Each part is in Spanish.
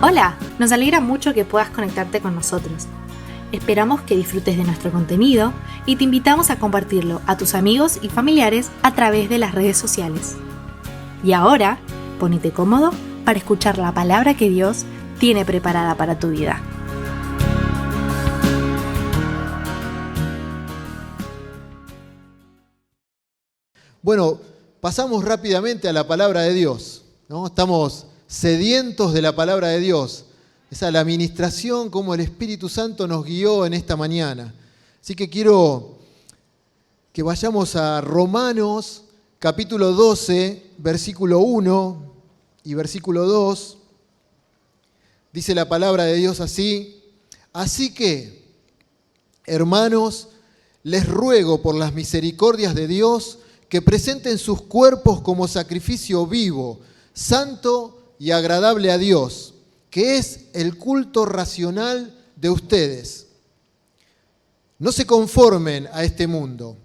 Hola, nos alegra mucho que puedas conectarte con nosotros. Esperamos que disfrutes de nuestro contenido y te invitamos a compartirlo a tus amigos y familiares a través de las redes sociales. Y ahora, ponete cómodo para escuchar la palabra que Dios tiene preparada para tu vida. Bueno, pasamos rápidamente a la palabra de Dios, ¿no? Estamos sedientos de la palabra de Dios. Esa es la administración, como el Espíritu Santo nos guió en esta mañana. Así que quiero que vayamos a Romanos, capítulo 12, versículo 1 y versículo 2. Dice la palabra de Dios así: así que, hermanos, les ruego por las misericordias de Dios que presenten sus cuerpos como sacrificio vivo, santo y agradable a Dios, que es el culto racional de ustedes. No se conformen a este mundo,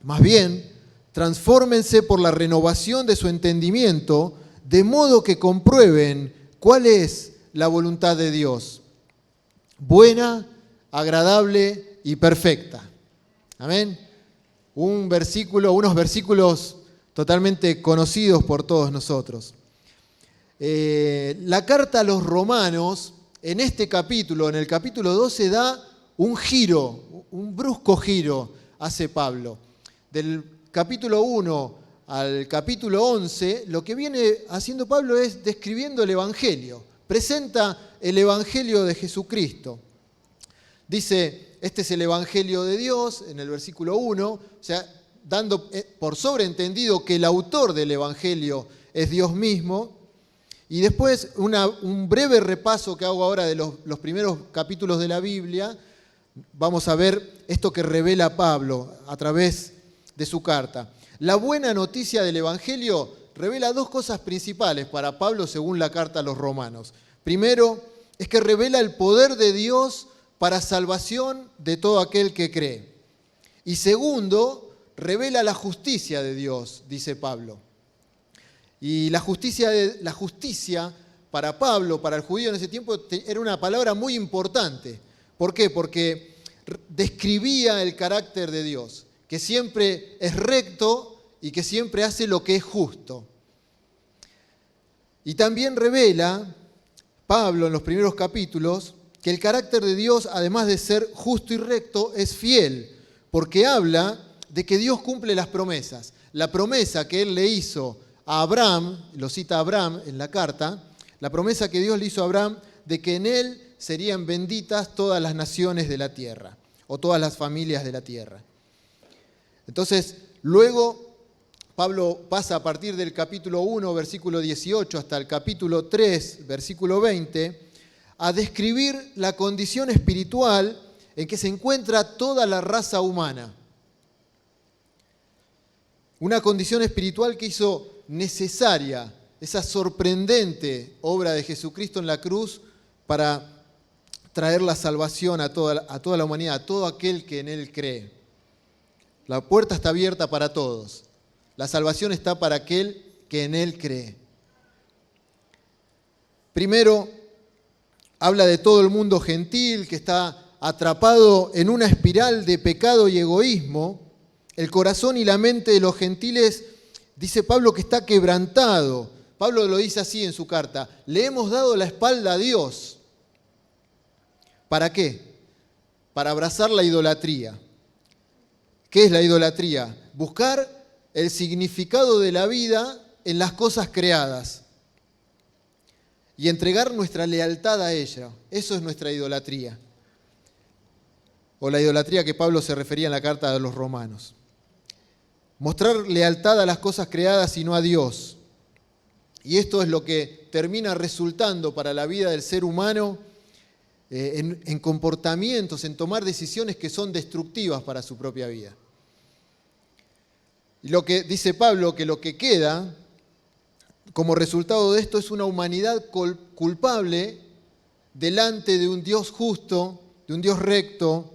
más bien, transfórmense por la renovación de su entendimiento, de modo que comprueben cuál es la voluntad de Dios, buena, agradable y perfecta. Amén. Unos versículos totalmente conocidos por todos nosotros. La carta a los romanos, en este capítulo, en el capítulo 12, da un giro, un brusco giro, hace Pablo. Del capítulo 1 al capítulo 11, lo que viene haciendo Pablo es describiendo el Evangelio. Presenta el Evangelio de Jesucristo. Dice, este es el Evangelio de Dios, en el versículo 1, o sea, dando por sobreentendido que el autor del Evangelio es Dios mismo. Y después un breve repaso que hago ahora de los primeros capítulos de la Biblia. Vamos a ver esto que revela Pablo a través de su carta. La buena noticia del Evangelio revela dos cosas principales para Pablo según la carta a los romanos. Primero, es que revela el poder de Dios para salvación de todo aquel que cree. Y segundo, revela la justicia de Dios, dice Pablo. Y la justicia para Pablo, para el judío en ese tiempo, era una palabra muy importante. ¿Por qué? Porque describía el carácter de Dios, que siempre es recto y que siempre hace lo que es justo. Y también revela Pablo en los primeros capítulos que el carácter de Dios, además de ser justo y recto, es fiel, porque habla de que Dios cumple las promesas. La promesa que Él le hizo a Abraham, lo cita Abraham en la carta, la promesa que Dios le hizo a Abraham de que en él serían benditas todas las naciones de la tierra, o todas las familias de la tierra. Entonces, luego Pablo pasa a partir del capítulo 1, versículo 18, hasta el capítulo 3, versículo 20, a describir la condición espiritual en que se encuentra toda la raza humana. Una condición espiritual que hizo necesaria esa sorprendente obra de Jesucristo en la cruz para traer la salvación a toda la humanidad, a todo aquel que en Él cree. La puerta está abierta para todos. La salvación está para aquel que en Él cree. Primero, habla de todo el mundo gentil que está atrapado en una espiral de pecado y egoísmo. El corazón y la mente de los gentiles, dice Pablo, que está quebrantado. Pablo lo dice así en su carta: le hemos dado la espalda a Dios. ¿Para qué? Para abrazar la idolatría. ¿Qué es la idolatría? Buscar el significado de la vida en las cosas creadas y entregar nuestra lealtad a ella. Eso es nuestra idolatría. O la idolatría que Pablo se refería en la carta de los romanos. Mostrar lealtad a las cosas creadas y no a Dios. Y esto es lo que termina resultando para la vida del ser humano en comportamientos, en tomar decisiones que son destructivas para su propia vida. Y lo que dice Pablo, que lo que queda como resultado de esto es una humanidad culpable delante de un Dios justo, de un Dios recto,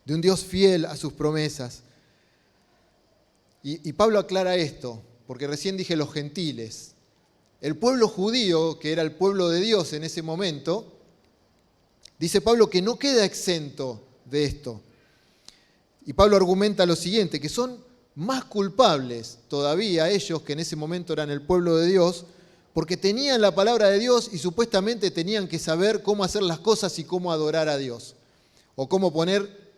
de un Dios fiel a sus promesas. Y Pablo aclara esto, porque recién dije los gentiles. el pueblo judío, que era el pueblo de Dios en ese momento, dice Pablo que no queda exento de esto. Y Pablo argumenta lo siguiente, que son más culpables todavía ellos, que en ese momento eran el pueblo de Dios, porque tenían la palabra de Dios y supuestamente tenían que saber cómo hacer las cosas y cómo adorar a Dios. O cómo poner,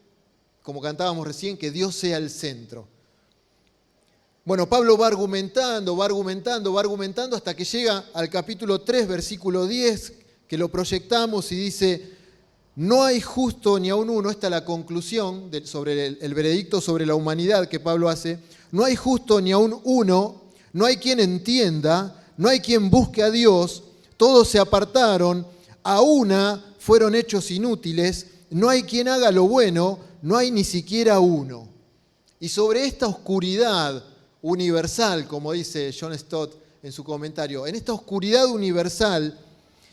como cantábamos recién, que Dios sea el centro. Bueno, Pablo va argumentando hasta que llega al capítulo 3, versículo 10, que lo proyectamos y dice: no hay justo ni aun uno. Esta es la conclusión sobre el veredicto sobre la humanidad que Pablo hace. No hay justo ni aun uno, no hay quien entienda, no hay quien busque a Dios, todos se apartaron, a una fueron hechos inútiles, no hay quien haga lo bueno, no hay ni siquiera uno. Y sobre esta oscuridad universal, como dice John Stott en su comentario, en esta oscuridad universal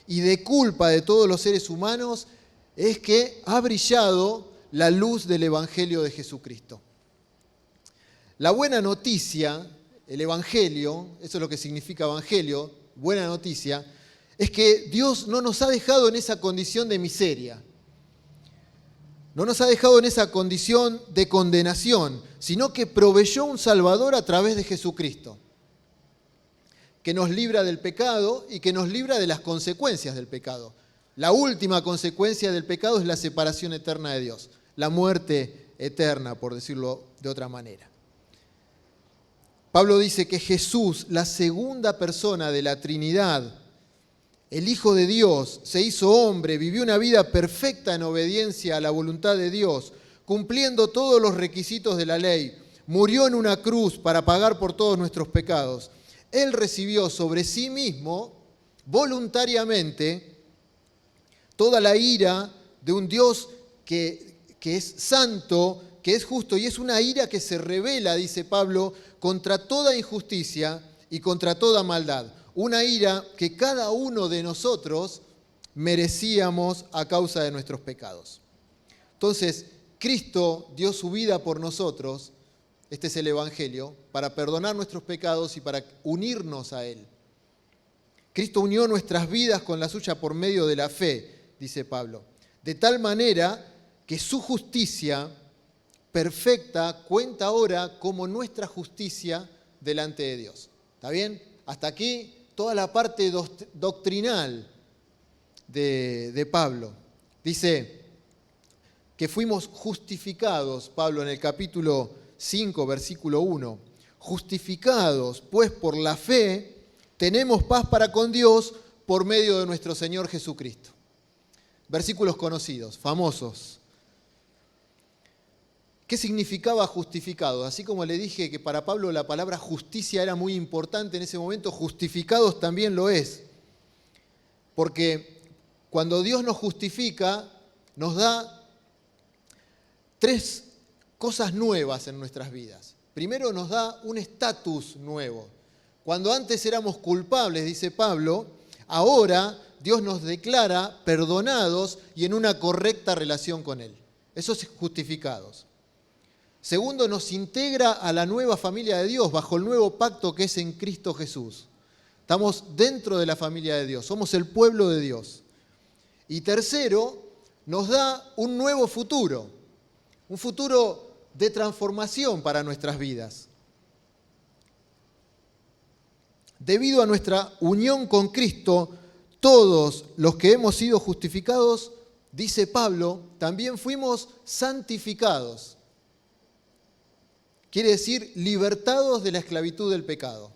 y de culpa de todos los seres humanos, es que ha brillado la luz del Evangelio de Jesucristo. La buena noticia, el Evangelio, eso es lo que significa Evangelio, buena noticia, es que Dios no nos ha dejado en esa condición de miseria. No nos ha dejado en esa condición de condenación, sino que proveyó un Salvador a través de Jesucristo, que nos libra del pecado y que nos libra de las consecuencias del pecado. La última consecuencia del pecado es la separación eterna de Dios, la muerte eterna, por decirlo de otra manera. Pablo dice que Jesús, la segunda persona de la Trinidad, el Hijo de Dios, se hizo hombre, vivió una vida perfecta en obediencia a la voluntad de Dios, cumpliendo todos los requisitos de la ley, murió en una cruz para pagar por todos nuestros pecados. Él recibió sobre sí mismo, voluntariamente, toda la ira de un Dios que es santo, que es justo, y es una ira que se revela, dice Pablo, contra toda injusticia y contra toda maldad. Una ira que cada uno de nosotros merecíamos a causa de nuestros pecados. Entonces, Cristo dio su vida por nosotros, este es el Evangelio, para perdonar nuestros pecados y para unirnos a Él. Cristo unió nuestras vidas con la suya por medio de la fe, dice Pablo, de tal manera que su justicia perfecta cuenta ahora como nuestra justicia delante de Dios. ¿Está bien? Hasta aquí toda la parte doctrinal de Pablo. Dice que fuimos justificados, Pablo en el capítulo 5, versículo 1, justificados pues por la fe, tenemos paz para con Dios por medio de nuestro Señor Jesucristo. Versículos conocidos, famosos. ¿Qué significaba justificados? Así como le dije que para Pablo la palabra justicia era muy importante en ese momento, justificados también lo es. Porque cuando Dios nos justifica, nos da 3 cosas nuevas en nuestras vidas. Primero nos da un estatus nuevo. Cuando antes éramos culpables, dice Pablo, ahora Dios nos declara perdonados y en una correcta relación con Él. Eso es justificados. Segundo, nos integra a la nueva familia de Dios, bajo el nuevo pacto que es en Cristo Jesús. Estamos dentro de la familia de Dios, somos el pueblo de Dios. Y tercero, nos da un nuevo futuro, un futuro de transformación para nuestras vidas. Debido a nuestra unión con Cristo, todos los que hemos sido justificados, dice Pablo, también fuimos santificados. Quiere decir, libertados de la esclavitud del pecado.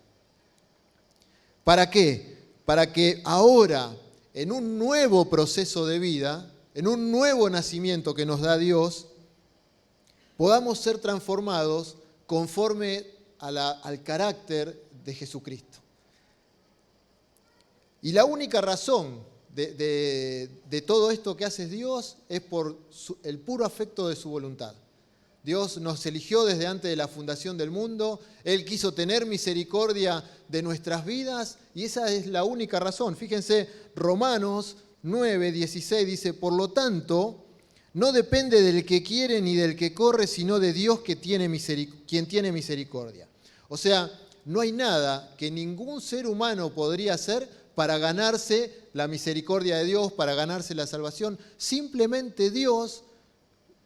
¿Para qué? Para que ahora, en un nuevo proceso de vida, en un nuevo nacimiento que nos da Dios, podamos ser transformados conforme al carácter de Jesucristo. Y la única razón de todo esto que hace Dios es por el puro afecto de su voluntad. Dios nos eligió desde antes de la fundación del mundo, Él quiso tener misericordia de nuestras vidas y esa es la única razón. Fíjense, Romanos 9, 16 dice, por lo tanto, no depende del que quiere ni del que corre, sino de Dios quien tiene misericordia. O sea, no hay nada que ningún ser humano podría hacer para ganarse la misericordia de Dios, para ganarse la salvación. Simplemente Dios,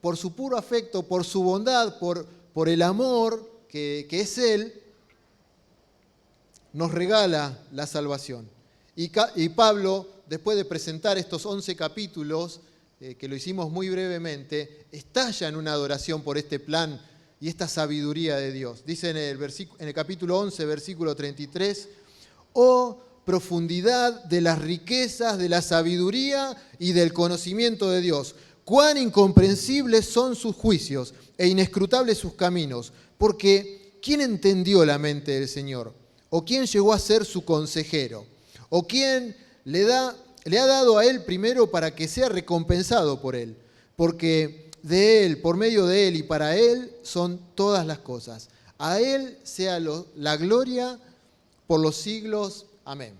por su puro afecto, por su bondad, por el amor que es Él, nos regala la salvación. Y Pablo, después de presentar estos 11 capítulos, que lo hicimos muy brevemente, estalla en una adoración por este plan y esta sabiduría de Dios. Dice en el capítulo 11, versículo 33, «Oh profundidad de las riquezas, de la sabiduría y del conocimiento de Dios, cuán incomprensibles son sus juicios e inescrutables sus caminos, porque ¿quién entendió la mente del Señor? ¿O quién llegó a ser su consejero? ¿O quién le ha dado a él primero para que sea recompensado por él? Porque de él, por medio de él y para él son todas las cosas. A él sea la gloria por los siglos. Amén».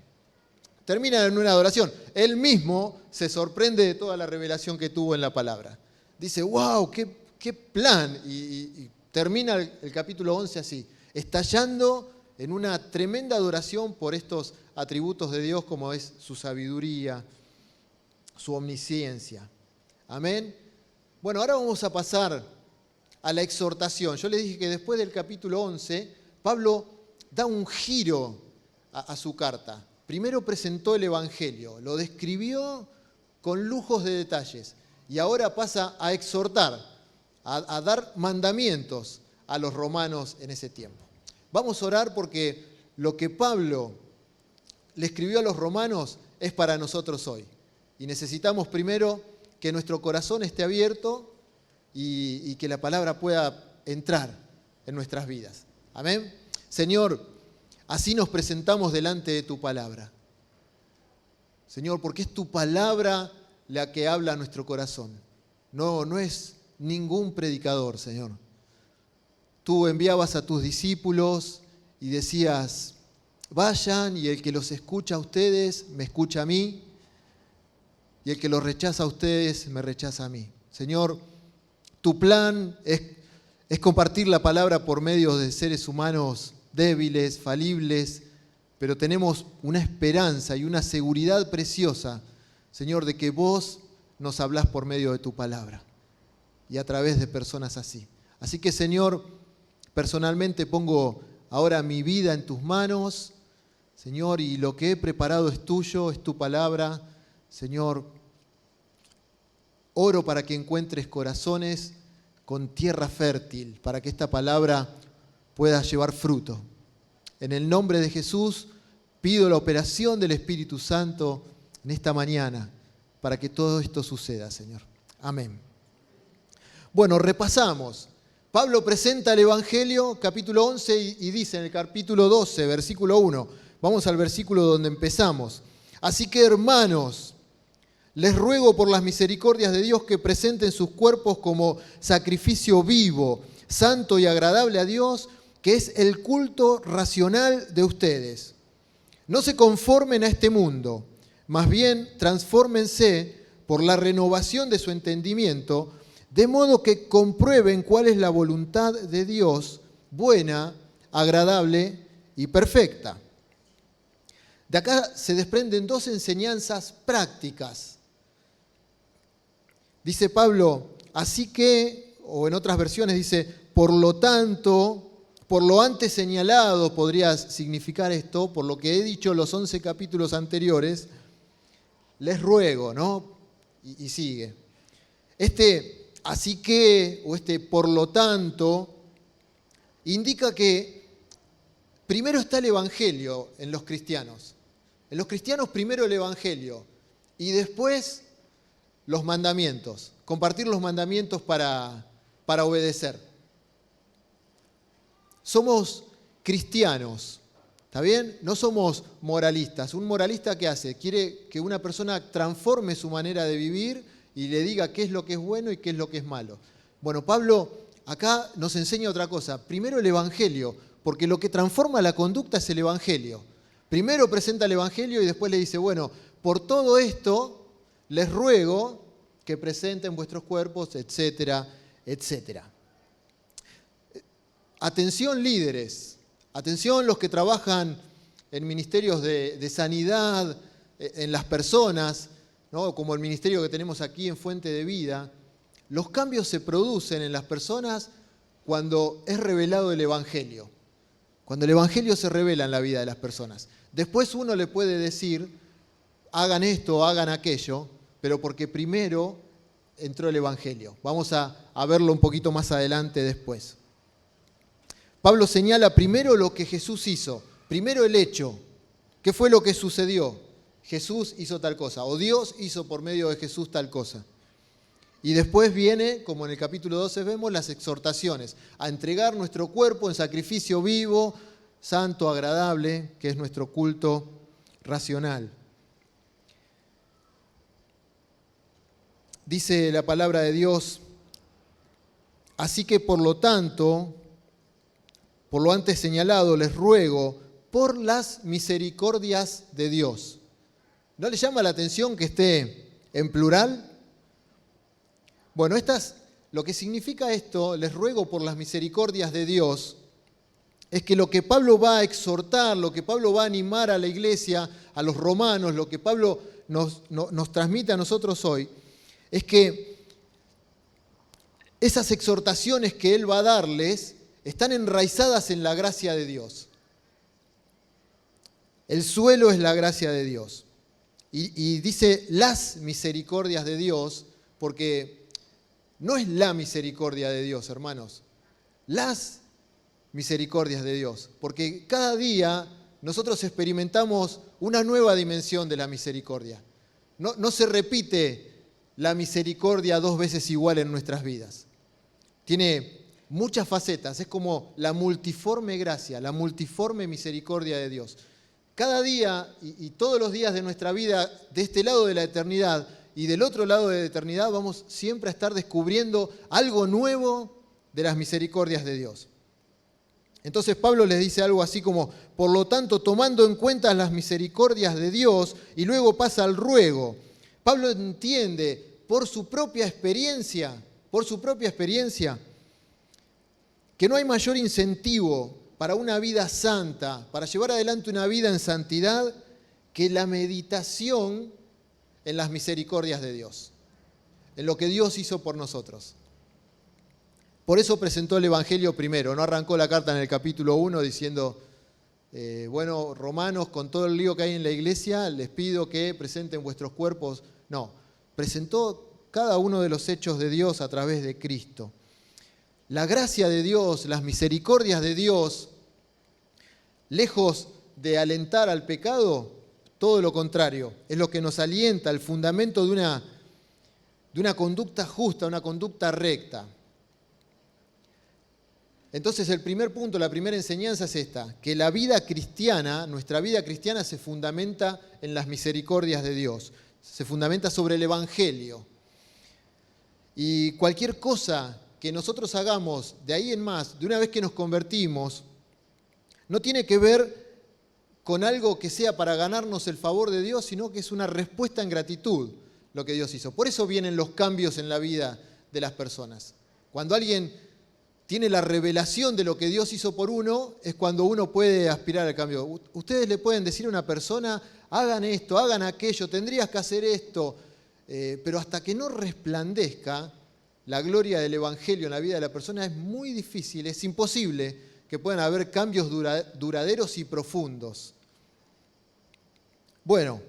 Termina en una adoración. Él mismo se sorprende de toda la revelación que tuvo en la palabra. Dice, wow, qué plan. Y termina el capítulo 11 así, estallando en una tremenda adoración por estos atributos de Dios como es su sabiduría, su omnisciencia. Amén. Bueno, ahora vamos a pasar a la exhortación. Yo les dije que después del capítulo 11, Pablo da un giro a su carta. Primero presentó el Evangelio, lo describió con lujos de detalles y ahora pasa a exhortar, a dar mandamientos a los romanos en ese tiempo. Vamos a orar porque lo que Pablo le escribió a los romanos es para nosotros hoy. Y necesitamos primero que nuestro corazón esté abierto y que la palabra pueda entrar en nuestras vidas. Amén. Señor, así nos presentamos delante de tu palabra. Señor, porque es tu palabra la que habla a nuestro corazón. No es ningún predicador, Señor. Tú enviabas a tus discípulos y decías, vayan y el que los escucha a ustedes me escucha a mí y el que los rechaza a ustedes me rechaza a mí. Señor, tu plan es compartir la palabra por medio de seres humanos débiles, falibles, pero tenemos una esperanza y una seguridad preciosa, Señor, de que vos nos hablás por medio de tu palabra y a través de personas así. Así que, Señor, personalmente pongo ahora mi vida en tus manos, Señor, y lo que he preparado es tuyo, es tu palabra. Señor, oro para que encuentres corazones con tierra fértil, para que esta palabra pueda llevar fruto. En el nombre de Jesús pido la operación del Espíritu Santo en esta mañana para que todo esto suceda, Señor. Amén. Bueno, repasamos. Pablo presenta el Evangelio, capítulo 11, y dice en el capítulo 12, versículo 1, vamos al versículo donde empezamos. Así que, hermanos, les ruego por las misericordias de Dios que presenten sus cuerpos como sacrificio vivo, santo y agradable a Dios, que es el culto racional de ustedes. No se conformen a este mundo, más bien transfórmense por la renovación de su entendimiento, de modo que comprueben cuál es la voluntad de Dios, buena, agradable y perfecta. De acá se desprenden dos enseñanzas prácticas. Dice Pablo, así que, o en otras versiones dice, por lo tanto, por lo antes señalado podría significar esto, por lo que he dicho los 11 capítulos anteriores, les ruego, ¿no? Y sigue. Así que, o por lo tanto, indica que primero está el Evangelio en los cristianos. En los cristianos primero el Evangelio y después los mandamientos. Compartir los mandamientos para obedecer. Somos cristianos, ¿está bien? No somos moralistas. Un moralista, ¿qué hace? Quiere que una persona transforme su manera de vivir y le diga qué es lo que es bueno y qué es lo que es malo. Bueno, Pablo acá nos enseña otra cosa. Primero el Evangelio, porque lo que transforma la conducta es el Evangelio. Primero presenta el Evangelio y después le dice, bueno, por todo esto les ruego que presenten vuestros cuerpos, etcétera, etcétera. Atención líderes, Atención los que trabajan en ministerios de sanidad, en las personas, ¿no? Como el ministerio que tenemos aquí en Fuente de Vida. Los cambios se producen en las personas cuando es revelado el Evangelio. Cuando el Evangelio se revela en la vida de las personas. Después uno le puede decir, hagan esto, hagan aquello, pero porque primero entró el Evangelio. Vamos a verlo un poquito más adelante después. Pablo señala primero lo que Jesús hizo, primero el hecho. ¿Qué fue lo que sucedió? Jesús hizo tal cosa, o Dios hizo por medio de Jesús tal cosa. Y después viene, como en el capítulo 12 vemos, las exhortaciones a entregar nuestro cuerpo en sacrificio vivo, santo, agradable, que es nuestro culto racional. Dice la palabra de Dios, así que por lo tanto, por lo antes señalado, les ruego por las misericordias de Dios. ¿No les llama la atención que esté en plural? Bueno, lo que significa esto, les ruego por las misericordias de Dios, es que lo que Pablo va a exhortar, lo que Pablo va a animar a la iglesia, a los romanos, lo que Pablo nos transmite a nosotros hoy, es que esas exhortaciones que él va a darles están enraizadas en la gracia de Dios. El suelo es la gracia de Dios. Y dice las misericordias de Dios, porque no es la misericordia de Dios, hermanos. Las misericordias de Dios. Porque cada día nosotros experimentamos una nueva dimensión de la misericordia. No se repite la misericordia dos veces igual en nuestras vidas. Tiene muchas facetas, es como la multiforme gracia, la multiforme misericordia de Dios. Cada día y todos los días de nuestra vida, de este lado de la eternidad y del otro lado de la eternidad, vamos siempre a estar descubriendo algo nuevo de las misericordias de Dios. Entonces Pablo les dice algo así como, por lo tanto, tomando en cuenta las misericordias de Dios, y luego pasa al ruego. Pablo entiende por su propia experiencia, que no hay mayor incentivo para una vida santa, para llevar adelante una vida en santidad, que la meditación en las misericordias de Dios, en lo que Dios hizo por nosotros. Por eso presentó el Evangelio primero, no arrancó la carta en el capítulo 1 diciendo, bueno, romanos, con todo el lío que hay en la iglesia, les pido que presenten vuestros cuerpos. No, presentó cada uno de los hechos de Dios a través de Cristo. La gracia de Dios, las misericordias de Dios, lejos de alentar al pecado, todo lo contrario, es lo que nos alienta, el fundamento de una conducta justa, una conducta recta. Entonces el primer punto, la primera enseñanza es esta, que la vida cristiana, nuestra vida cristiana se fundamenta en las misericordias de Dios, se fundamenta sobre el Evangelio. Y cualquier cosa que nosotros hagamos de ahí en más, de una vez que nos convertimos, no tiene que ver con algo que sea para ganarnos el favor de Dios, sino que es una respuesta en gratitud lo que Dios hizo. Por eso vienen los cambios en la vida de las personas. Cuando alguien tiene la revelación de lo que Dios hizo por uno, es cuando uno puede aspirar al cambio. Ustedes le pueden decir a una persona, hagan esto, hagan aquello, tendrías que hacer esto, pero hasta que no resplandezca la gloria del Evangelio en la vida de la persona es muy difícil, es imposible que puedan haber cambios duraderos y profundos. Bueno,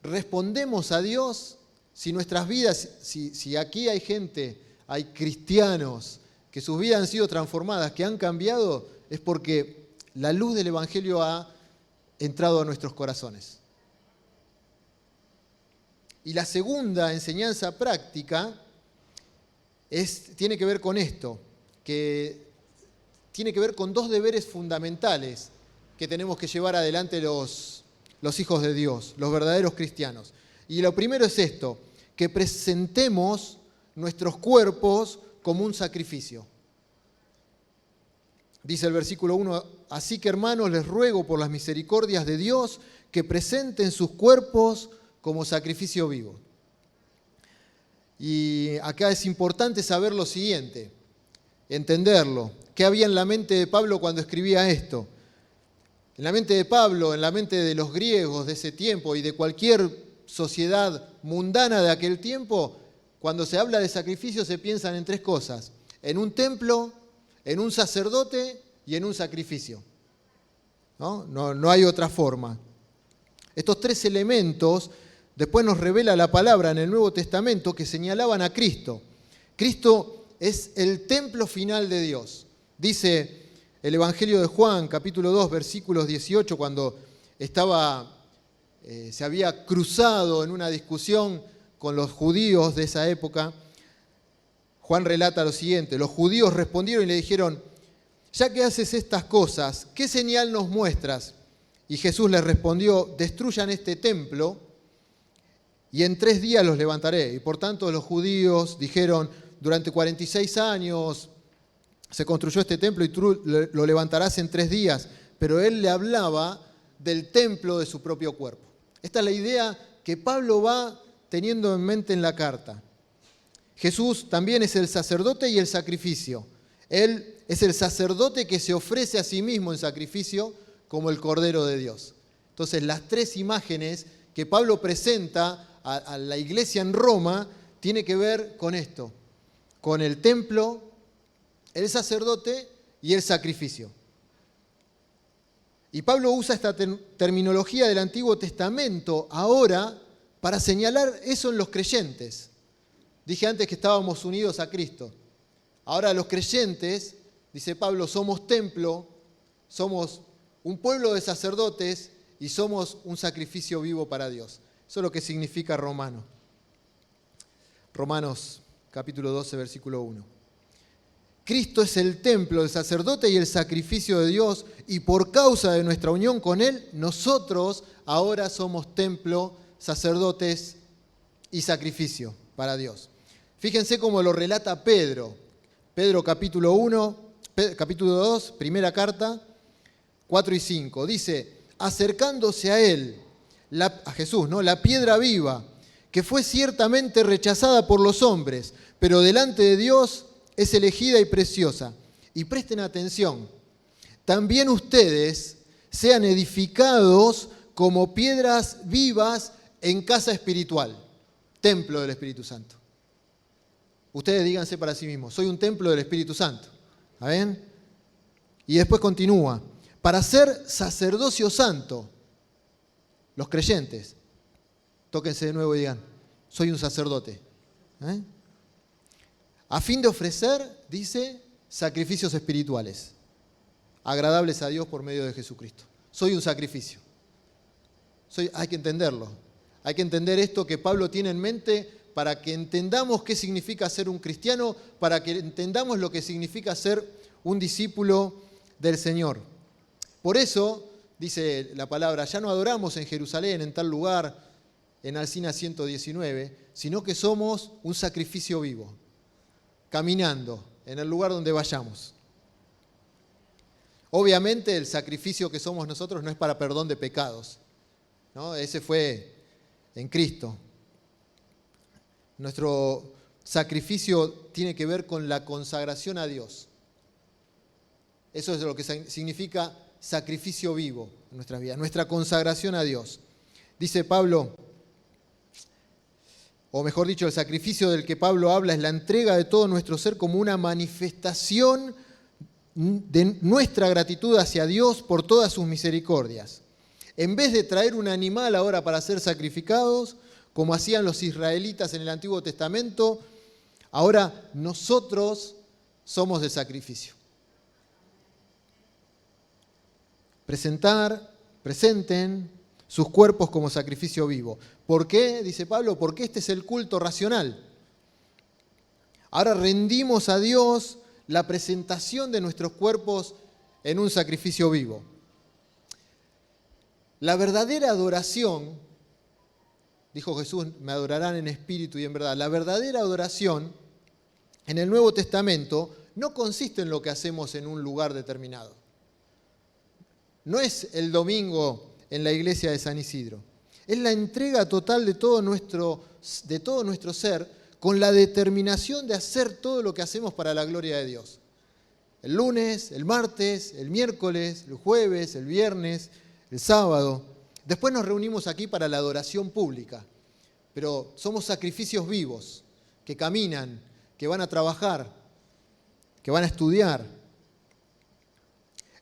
respondemos a Dios si nuestras vidas, si aquí hay gente, hay cristianos, que sus vidas han sido transformadas, que han cambiado, es porque la luz del Evangelio ha entrado a nuestros corazones. Y la segunda enseñanza práctica tiene que ver con esto, que tiene que ver con dos deberes fundamentales que tenemos que llevar adelante los hijos de Dios, los verdaderos cristianos. Y lo primero es esto, que presentemos nuestros cuerpos como un sacrificio. Dice el versículo 1, así que hermanos les ruego por las misericordias de Dios que presenten sus cuerpos como sacrificio vivo. Y acá es importante saber lo siguiente, entenderlo. ¿Qué había en la mente de Pablo cuando escribía esto? En la mente de Pablo, en la mente de los griegos de ese tiempo y de cualquier sociedad mundana de aquel tiempo, cuando se habla de sacrificio se piensan en tres cosas: en un templo, en un sacerdote y en un sacrificio. No hay otra forma. Estos tres elementos después nos revela la palabra en el Nuevo Testamento que señalaban a Cristo. Cristo es el templo final de Dios. Dice el Evangelio de Juan, capítulo 2, versículos 18, cuando se había cruzado en una discusión con los judíos de esa época. Juan relata lo siguiente: los judíos respondieron y le dijeron: ya que haces estas cosas, ¿qué señal nos muestras? Y Jesús les respondió: destruyan este templo y en 3 días los levantaré. Y por tanto los judíos dijeron: durante 46 años se construyó este templo y tú lo levantarás en 3 días. Pero él le hablaba del templo de su propio cuerpo. Esta es la idea que Pablo va teniendo en mente en la carta. Jesús también es el sacerdote y el sacrificio. Él es el sacerdote que se ofrece a sí mismo en sacrificio como el Cordero de Dios. Entonces, las 3 imágenes que Pablo presenta a la iglesia en Roma tiene que ver con esto, con el templo, el sacerdote y el sacrificio. Y Pablo usa esta terminología del Antiguo Testamento ahora para señalar eso en los creyentes. Dije antes que estábamos unidos a Cristo. Ahora los creyentes, dice Pablo, somos templo, somos un pueblo de sacerdotes y somos un sacrificio vivo para Dios. Eso es lo que significa Romanos capítulo 12, versículo 1. Cristo es el templo, el sacerdote y el sacrificio de Dios, y por causa de nuestra unión con Él, nosotros ahora somos templo, sacerdotes y sacrificio para Dios. Fíjense cómo lo relata Pedro. Pedro capítulo 2, primera carta, 4 y 5. Dice: acercándose a Él, a Jesús, la piedra viva, que fue ciertamente rechazada por los hombres, pero delante de Dios es elegida y preciosa. Y presten atención, también ustedes sean edificados como piedras vivas en casa espiritual, templo del Espíritu Santo. Ustedes díganse para sí mismos: soy un templo del Espíritu Santo. ¿Está bien? Y después continúa: para ser sacerdocio santo. Los creyentes, tóquense de nuevo y digan: soy un sacerdote. A fin de ofrecer, dice, sacrificios espirituales, agradables a Dios por medio de Jesucristo. Soy un sacrificio. Hay que entenderlo. Hay que entender esto que Pablo tiene en mente para que entendamos qué significa ser un cristiano, para que entendamos lo que significa ser un discípulo del Señor. Por eso, dice la palabra, ya no adoramos en Jerusalén, en tal lugar, en Alsina 119, sino que somos un sacrificio vivo, caminando en el lugar donde vayamos. Obviamente el sacrificio que somos nosotros no es para perdón de pecados, ¿no? Ese fue en Cristo. Nuestro sacrificio tiene que ver con la consagración a Dios. Eso es lo que significa sacrificio vivo en nuestras vidas, nuestra consagración a Dios. Dice Pablo, o mejor dicho, el sacrificio del que Pablo habla es la entrega de todo nuestro ser como una manifestación de nuestra gratitud hacia Dios por todas sus misericordias. En vez de traer un animal ahora para ser sacrificados, como hacían los israelitas en el Antiguo Testamento, ahora nosotros somos de sacrificio. Presenten sus cuerpos como sacrificio vivo. ¿Por qué? Dice Pablo, porque este es el culto racional. Ahora rendimos a Dios la presentación de nuestros cuerpos en un sacrificio vivo. La verdadera adoración, dijo Jesús, me adorarán en espíritu y en verdad. La verdadera adoración en el Nuevo Testamento no consiste en lo que hacemos en un lugar determinado. No es el domingo en la iglesia de San Isidro. Es la entrega total de todo nuestro ser con la determinación de hacer todo lo que hacemos para la gloria de Dios. el lunes, el martes, el miércoles, el jueves, el viernes, el sábado. Después nos reunimos aquí para la adoración pública, pero somos sacrificios vivos, que caminan, que van a trabajar, que van a estudiar.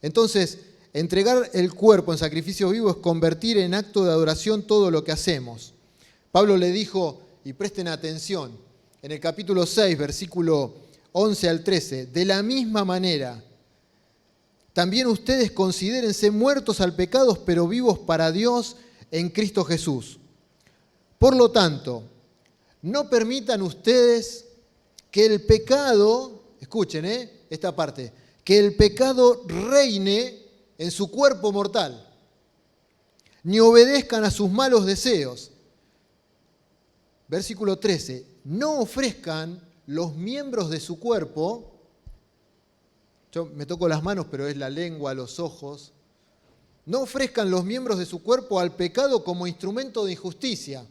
Entonces, entregar el cuerpo en sacrificio vivo es convertir en acto de adoración todo lo que hacemos. Pablo le dijo, y presten atención, en el capítulo 6, versículo 11 al 13, de la misma manera, también ustedes considérense muertos al pecado, pero vivos para Dios en Cristo Jesús. Por lo tanto, no permitan ustedes que el pecado, escuchen esta parte, que el pecado reine en su cuerpo mortal, ni obedezcan a sus malos deseos. Versículo 13, no ofrezcan los miembros de su cuerpo, yo me toco las manos, pero es la lengua, los ojos, no ofrezcan los miembros de su cuerpo al pecado como instrumento de injusticia.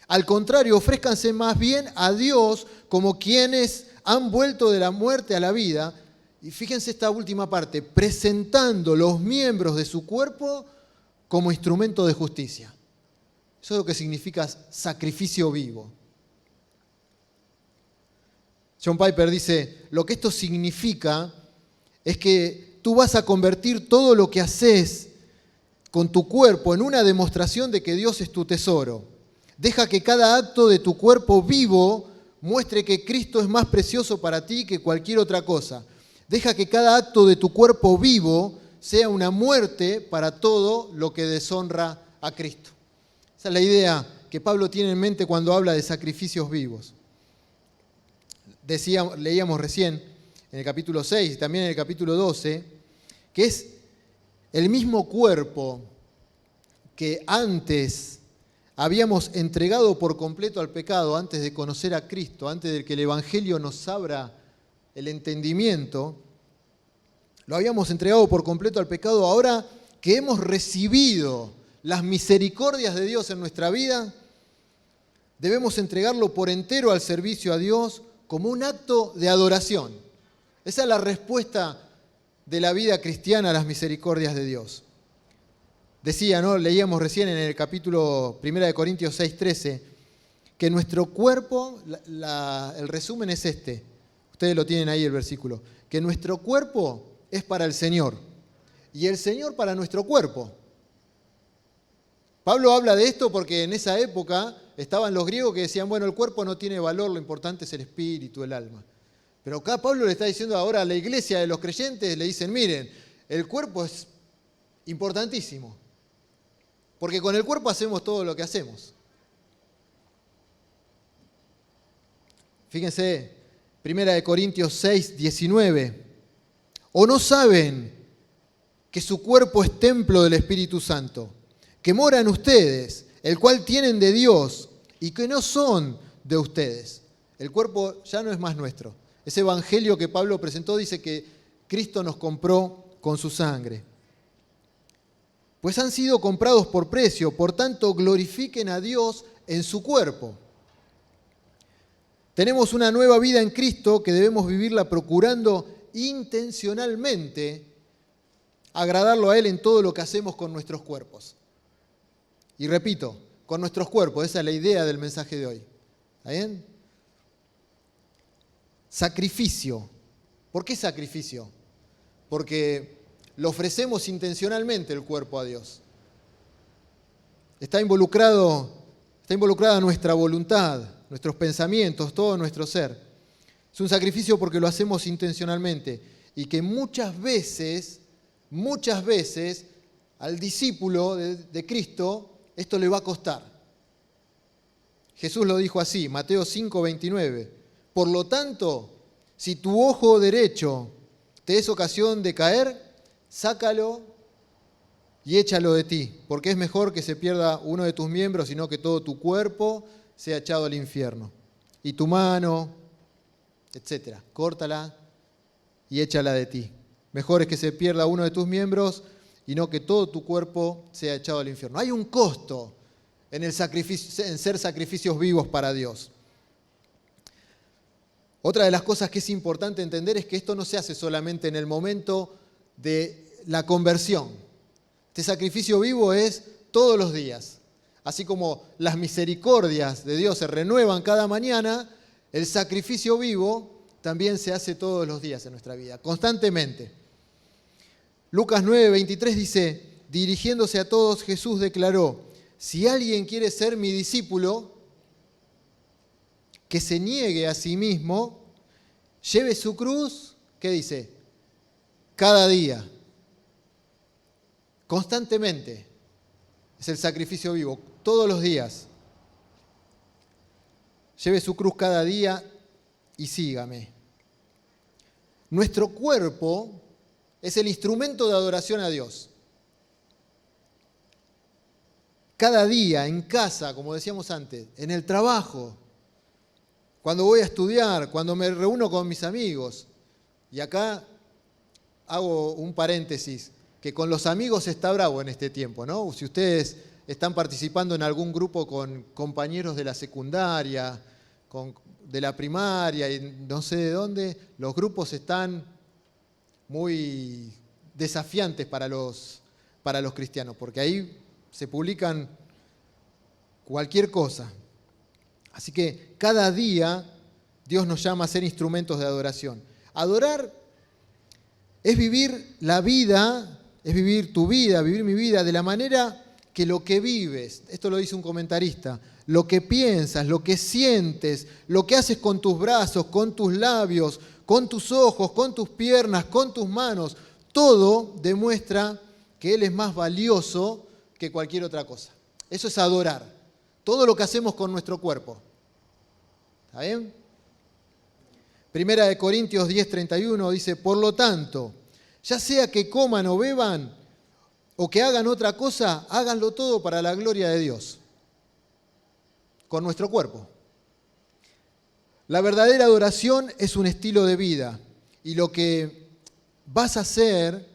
Al contrario, ofrézcanse más bien a Dios como quienes han vuelto de la muerte a la vida. Y fíjense esta última parte, presentando los miembros de su cuerpo como instrumento de justicia. Eso es lo que significa sacrificio vivo. John Piper dice, lo que esto significa es que tú vas a convertir todo lo que haces con tu cuerpo en una demostración de que Dios es tu tesoro. Deja que cada acto de tu cuerpo vivo muestre que Cristo es más precioso para ti que cualquier otra cosa. Deja que cada acto de tu cuerpo vivo sea una muerte para todo lo que deshonra a Cristo. Esa es la idea que Pablo tiene en mente cuando habla de sacrificios vivos. Leíamos recién en el capítulo 6 y también en el capítulo 12, que es el mismo cuerpo que antes habíamos entregado por completo al pecado, antes de conocer a Cristo, antes de que el Evangelio nos abra el entendimiento, lo habíamos entregado por completo al pecado. Ahora que hemos recibido las misericordias de Dios en nuestra vida, debemos entregarlo por entero al servicio a Dios como un acto de adoración. Esa es la respuesta de la vida cristiana a las misericordias de Dios. Decía, ¿no? Leíamos recién en el capítulo 1 de Corintios 6:13, que nuestro cuerpo, el resumen es este, ustedes lo tienen ahí el versículo, que nuestro cuerpo es para el Señor y el Señor para nuestro cuerpo. Pablo habla de esto porque en esa época estaban los griegos que decían, bueno, el cuerpo no tiene valor, lo importante es el espíritu, el alma. Pero acá Pablo le está diciendo ahora a la iglesia de los creyentes, le dicen, miren, el cuerpo es importantísimo, porque con el cuerpo hacemos todo lo que hacemos. Fíjense, 1 Corintios 6:19. ¿O no saben que su cuerpo es templo del Espíritu Santo, que mora en ustedes, el cual tienen de Dios y que no son de ustedes? El cuerpo ya no es más nuestro. Ese evangelio que Pablo presentó dice que Cristo nos compró con su sangre. Pues han sido comprados por precio, por tanto glorifiquen a Dios en su cuerpo. Tenemos una nueva vida en Cristo que debemos vivirla procurando intencionalmente agradarlo a Él en todo lo que hacemos con nuestros cuerpos. Y repito, con nuestros cuerpos, esa es la idea del mensaje de hoy. ¿Está bien? Sacrificio. ¿Por qué sacrificio? Porque lo ofrecemos intencionalmente el cuerpo a Dios. Está involucrada nuestra voluntad, nuestros pensamientos, todo nuestro ser. Es un sacrificio porque lo hacemos intencionalmente y que muchas veces al discípulo de Cristo esto le va a costar. Jesús lo dijo así, Mateo 5:29. Por lo tanto, si tu ojo derecho te es ocasión de caer, sácalo y échalo de ti, porque es mejor que se pierda uno de tus miembros, sino que todo tu cuerpo sea echado al infierno. Y tu mano, etcétera, córtala y échala de ti. Mejor es que se pierda uno de tus miembros y no que todo tu cuerpo sea echado al infierno. Hay un costo en ser sacrificios vivos para Dios. Otra de las cosas que es importante entender es que esto no se hace solamente en el momento de la conversión. Este sacrificio vivo es todos los días. Así como las misericordias de Dios se renuevan cada mañana, el sacrificio vivo también se hace todos los días en nuestra vida, constantemente. Lucas 9:23 dice, dirigiéndose a todos, Jesús declaró, si alguien quiere ser mi discípulo, que se niegue a sí mismo, lleve su cruz, ¿qué dice? Cada día, constantemente. Es el sacrificio vivo, todos los días. Lleve su cruz cada día y sígame. Nuestro cuerpo es el instrumento de adoración a Dios. Cada día, en casa, como decíamos antes, en el trabajo, cuando voy a estudiar, cuando me reúno con mis amigos. Y acá hago un paréntesis, que con los amigos está bravo en este tiempo, ¿no? Si ustedes están participando en algún grupo con compañeros de la secundaria, de la primaria y no sé de dónde, los grupos están muy desafiantes para los cristianos, porque ahí se publican cualquier cosa. Así que cada día Dios nos llama a ser instrumentos de adoración. Adorar es vivir la vida, es vivir tu vida, vivir mi vida de la manera que lo que vives, esto lo dice un comentarista, lo que piensas, lo que sientes, lo que haces con tus brazos, con tus labios, con tus ojos, con tus piernas, con tus manos, todo demuestra que Él es más valioso que cualquier otra cosa. Eso es adorar. Todo lo que hacemos con nuestro cuerpo. ¿Está bien? Primera de Corintios 10:31 dice, por lo tanto, ya sea que coman o beban o que hagan otra cosa, háganlo todo para la gloria de Dios. Con nuestro cuerpo. La verdadera adoración es un estilo de vida. Y lo que vas a hacer,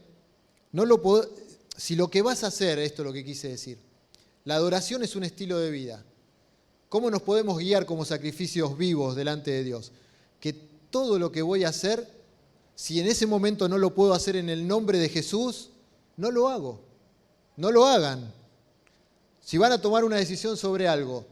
si lo que vas a hacer, esto es lo que quise decir, la adoración es un estilo de vida. ¿Cómo nos podemos guiar como sacrificios vivos delante de Dios? Que todo lo que voy a hacer, si en ese momento no lo puedo hacer en el nombre de Jesús, no lo hago. No lo hagan. Si van a tomar una decisión sobre algo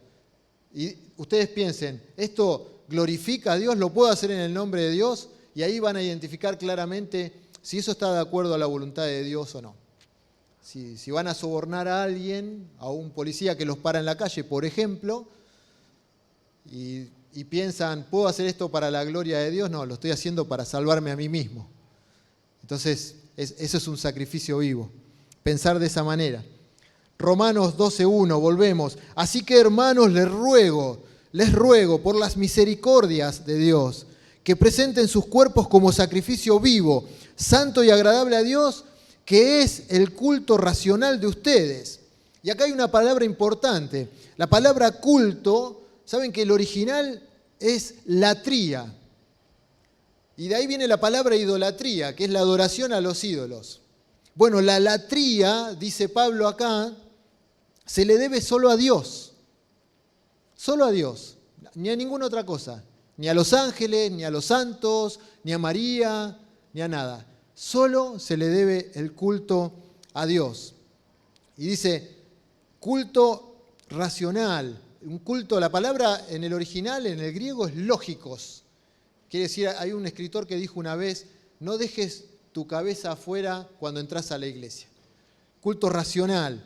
y ustedes piensen, ¿esto glorifica a Dios? ¿Lo puedo hacer en el nombre de Dios? Y ahí van a identificar claramente si eso está de acuerdo a la voluntad de Dios o no. Si van a sobornar a alguien, a un policía que los para en la calle, por ejemplo, y piensan, ¿puedo hacer esto para la gloria de Dios? No, lo estoy haciendo para salvarme a mí mismo. Entonces, eso es un sacrificio vivo. Pensar de esa manera. Romanos 12:1, volvemos. Así que, hermanos, les ruego por las misericordias de Dios, que presenten sus cuerpos como sacrificio vivo, santo y agradable a Dios, que es el culto racional de ustedes. Y acá hay una palabra importante. La palabra culto, saben que el original es latría. Y de ahí viene la palabra idolatría, que es la adoración a los ídolos. Bueno, la latría, dice Pablo acá, se le debe solo a Dios. Solo a Dios, ni a ninguna otra cosa. Ni a los ángeles, ni a los santos, ni a María, ni a nada. Solo se le debe el culto a Dios. Y dice, culto racional. Un culto, la palabra en el original, en el griego, es lógicos. Quiere decir, hay un escritor que dijo una vez, no dejes tu cabeza afuera cuando entras a la iglesia. Culto racional.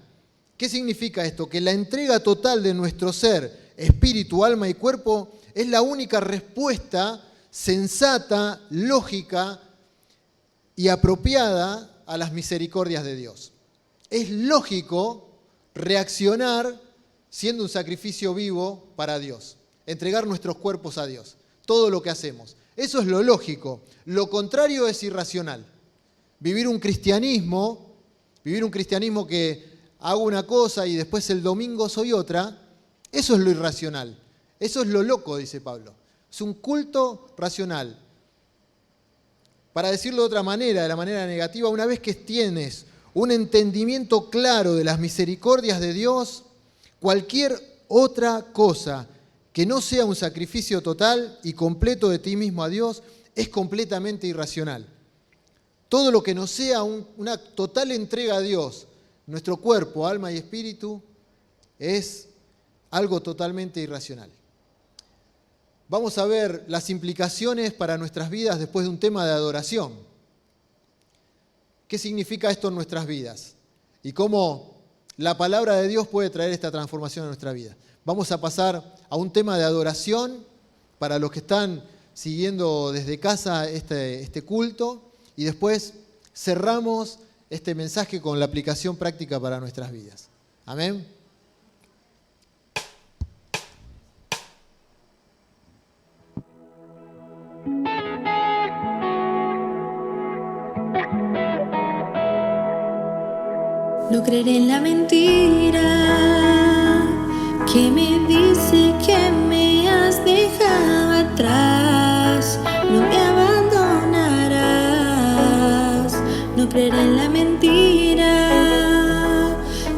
¿Qué significa esto? Que la entrega total de nuestro ser, espíritu, alma y cuerpo, es la única respuesta sensata, lógica y apropiada a las misericordias de Dios. Es lógico reaccionar siendo un sacrificio vivo para Dios, entregar nuestros cuerpos a Dios, todo lo que hacemos. Eso es lo lógico. Lo contrario es irracional. Vivir un cristianismo que hago una cosa y después el domingo soy otra, eso es lo irracional. Eso es lo loco, dice Pablo. Es un culto racional. Para decirlo de otra manera, de la manera negativa, una vez que tienes un entendimiento claro de las misericordias de Dios, cualquier otra cosa que no sea un sacrificio total y completo de ti mismo a Dios es completamente irracional. Todo lo que no sea una total entrega a Dios, nuestro cuerpo, alma y espíritu, es algo totalmente irracional. Vamos a ver las implicaciones para nuestras vidas después de un tema de adoración. ¿Qué significa esto en nuestras vidas? Y cómo la palabra de Dios puede traer esta transformación a nuestra vida. Vamos a pasar a un tema de adoración para los que están siguiendo desde casa este culto, y después cerramos este mensaje con la aplicación práctica para nuestras vidas. Amén. No creeré en la mentira que me dice que me has dejado atrás. No me abandonarás. No creeré en la mentira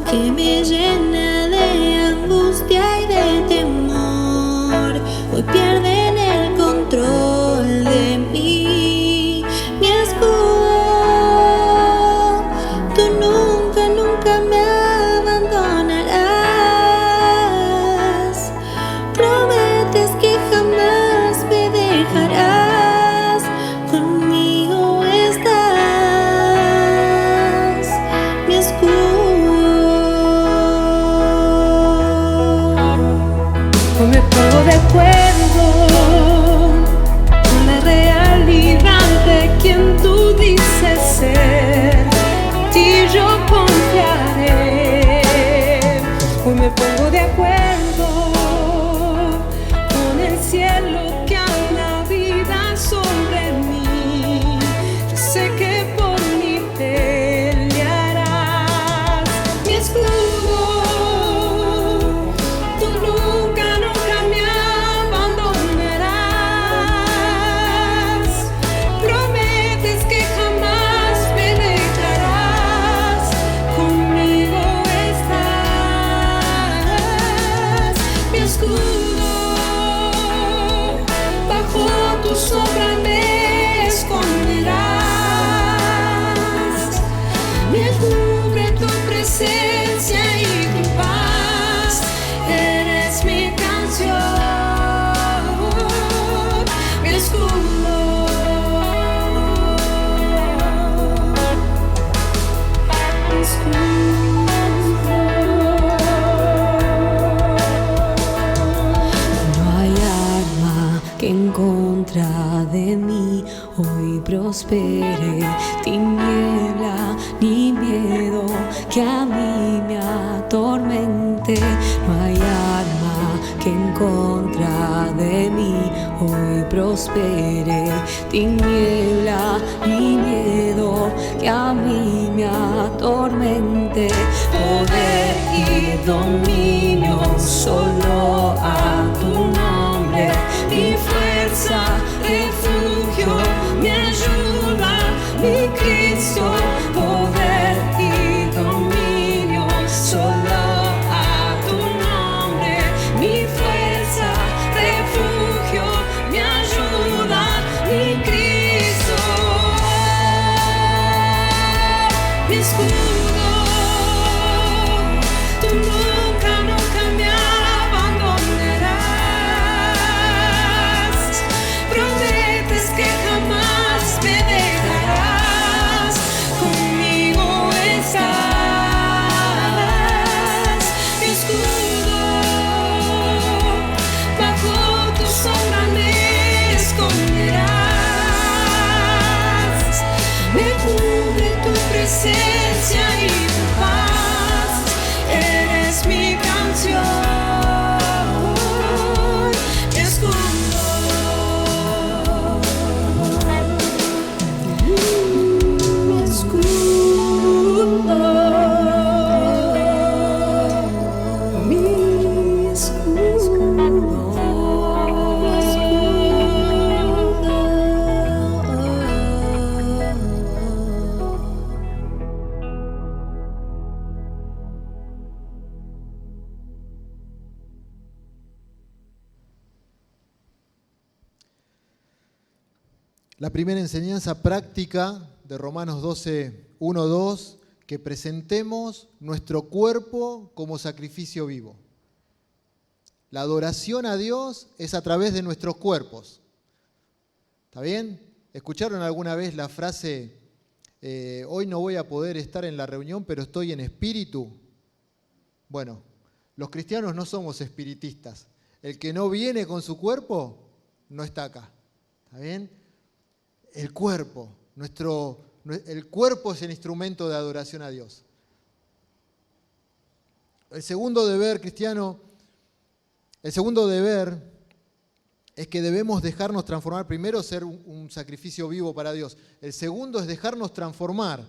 que me llena de angustia y de temor. Hoy pierden el control de mí, mi escudo. Tú nunca me abandonarás. Prometes que jamás me dejarás. Conmigo estás, mi escudo. Hoy me pongo de acuerdo con la realidad de quien tú dices ser. Yo confiaré. Hoy me pongo de acuerdo con el cielo que habla vida sobre mí. Yo sé que por mí pelearás, mi escudo. Tú nunca me abandonarás. Prometes que jamás me dejarás. Conmigo estás, mi escudo. Bajo tu sombra me esconderás. Me cubre tu presencia y tu paz. Eres mi canción, mi escudo. No hay arma que en contra de mí hoy prospere, tiniebla ni miedo que a mí me atormente. No hay arma que en contra de mí hoy prospere, tiniebla ni miedo que a mí me atormente. Poder y dominio solo a tu nombre, mi fuerza, refugio, mi ayuda, mi Cristo. Poder y dominio solo a tu nombre, mi fuerza, refugio, mi ayuda, mi Cristo, mi escudo. Tú nunca me abandonarás. la primera enseñanza práctica de Romanos 12, 1, 2, que presentemos nuestro cuerpo como sacrificio vivo. La adoración a Dios es a través de nuestros cuerpos. ¿Está bien? ¿Escucharon alguna vez la frase, hoy no voy a poder estar en la reunión, pero estoy en espíritu? Bueno, los cristianos no somos espiritistas. El que no viene con su cuerpo, no está acá. ¿Está bien? El cuerpo, el cuerpo es el instrumento de adoración a Dios. El segundo deber cristiano, el segundo deber es que debemos dejarnos transformar. Primero, ser un sacrificio vivo para Dios. El segundo es dejarnos transformar,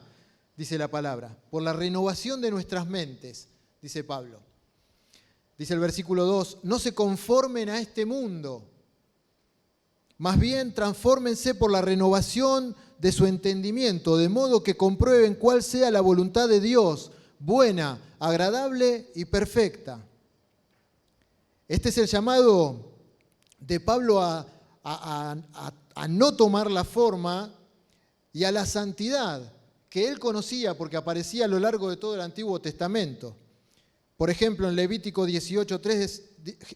dice la palabra, por la renovación de nuestras mentes, dice Pablo. Dice el versículo 2, no se conformen a este mundo, más bien transfórmense por la renovación de su entendimiento, de modo que comprueben cuál sea la voluntad de Dios, buena, agradable y perfecta. Este es el llamado de Pablo a no tomar la forma y a la santidad que él conocía porque aparecía a lo largo de todo el Antiguo Testamento. Por ejemplo, en Levítico 18:3,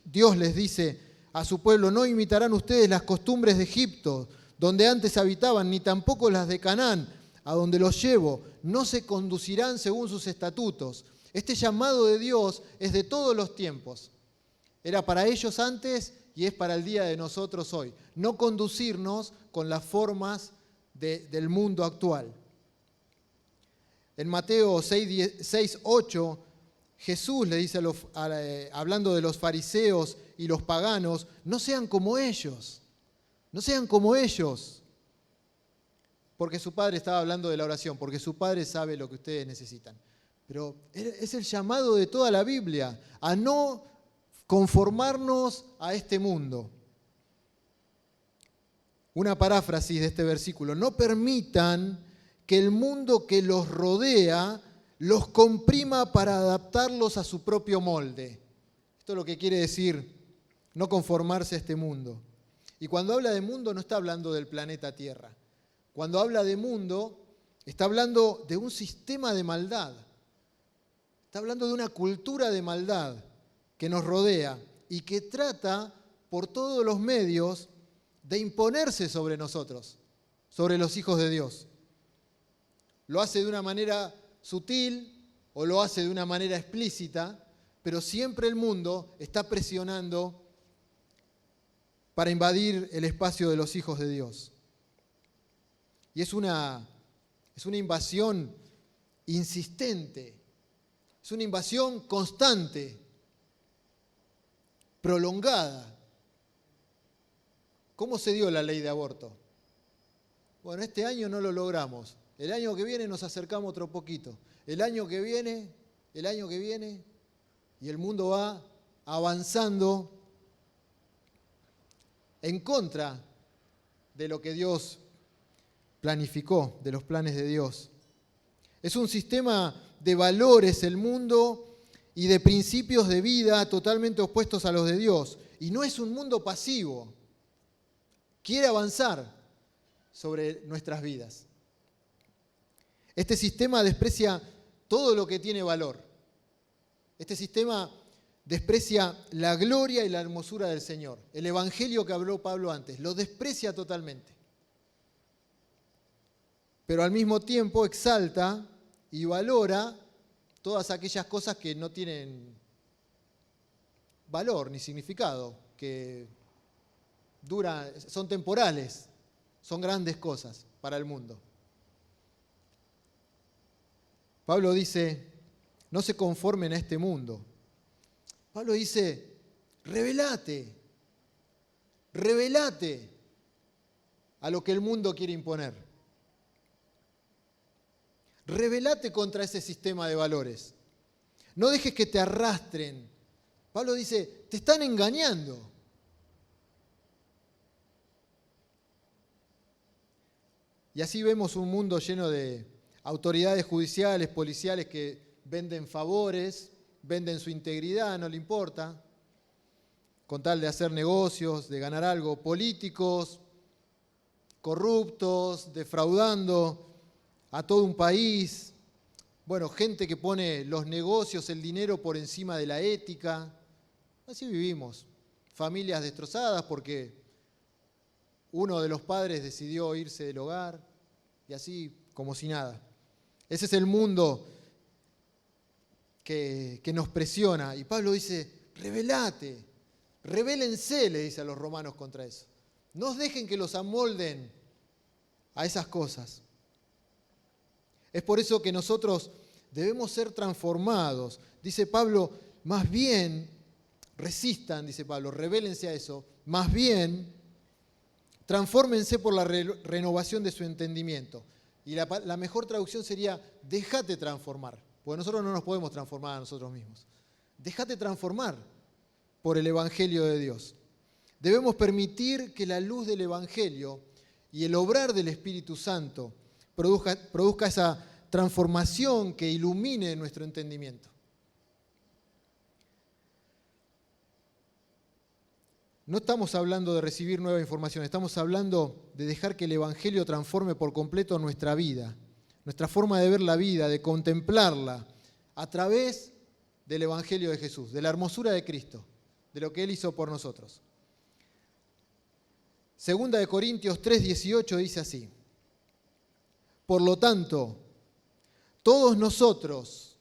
Dios les dice a su pueblo, no imitarán ustedes las costumbres de Egipto, donde antes habitaban, ni tampoco las de Canaán, a donde los llevo, no se conducirán según sus estatutos. Este llamado de Dios es de todos los tiempos. Era para ellos antes y es para el día de nosotros hoy. No conducirnos con las formas del mundo actual. En Mateo 6:8, Jesús le dice, hablando de los fariseos y los paganos, no sean como ellos, no sean como ellos. Porque su Padre estaba hablando de la oración, porque su Padre sabe lo que ustedes necesitan. Pero es el llamado de toda la Biblia, a no conformarnos a este mundo. Una paráfrasis de este versículo, no permitan que el mundo que los rodea los comprima para adaptarlos a su propio molde. Esto es lo que quiere decir no conformarse a este mundo. Y cuando habla de mundo no está hablando del planeta Tierra. Cuando habla de mundo, está hablando de un sistema de maldad. Está hablando de una cultura de maldad que nos rodea y que trata por todos los medios de imponerse sobre nosotros, sobre los hijos de Dios. Lo hace de una manera sutil o lo hace de una manera explícita, pero siempre el mundo está presionando para invadir el espacio de los hijos de Dios. Y es una invasión insistente, es una invasión constante, prolongada. ¿Cómo se dio la ley de aborto? Bueno, este año no lo logramos. El año que viene nos acercamos otro poquito. El año que viene, y el mundo va avanzando en contra de lo que Dios planificó, de los planes de Dios. Es un sistema de valores el mundo y de principios de vida totalmente opuestos a los de Dios. Y no es un mundo pasivo. Quiere avanzar sobre nuestras vidas. Este sistema desprecia todo lo que tiene valor. Este sistema desprecia la gloria y la hermosura del Señor. El evangelio que habló Pablo antes, lo desprecia totalmente. Pero al mismo tiempo exalta y valora todas aquellas cosas que no tienen valor ni significado, que son temporales, son grandes cosas para el mundo. Pablo dice, no se conformen a este mundo. Pablo dice, rebelate a lo que el mundo quiere imponer. Rebelate contra ese sistema de valores. No dejes que te arrastren. Pablo dice, te están engañando. Y así vemos un mundo lleno de autoridades judiciales, policiales que venden favores, venden su integridad, no le importa, con tal de hacer negocios, de ganar algo, políticos corruptos, defraudando a todo un país. Bueno, gente que pone los negocios, el dinero por encima de la ética. Así vivimos. Familias destrozadas porque uno de los padres decidió irse del hogar y así como si nada. Ese es el mundo que nos presiona. Y Pablo dice, rebelate, rebélense, le dice a los romanos contra eso. No os dejen que los amolden a esas cosas. Es por eso que nosotros debemos ser transformados. Dice Pablo, más bien, resistan, dice Pablo, rebélense a eso. Más bien, transfórmense por la renovación de su entendimiento. Y la mejor traducción sería, déjate transformar. Porque nosotros no nos podemos transformar a nosotros mismos. Déjate transformar por el Evangelio de Dios. Debemos permitir que la luz del Evangelio y el obrar del Espíritu Santo produzca esa transformación que ilumine nuestro entendimiento. No estamos hablando de recibir nueva información, estamos hablando de dejar que el Evangelio transforme por completo nuestra vida, nuestra forma de ver la vida, de contemplarla a través del Evangelio de Jesús, de la hermosura de Cristo, de lo que Él hizo por nosotros. Segunda de Corintios 3:18 dice así: por lo tanto, todos nosotros,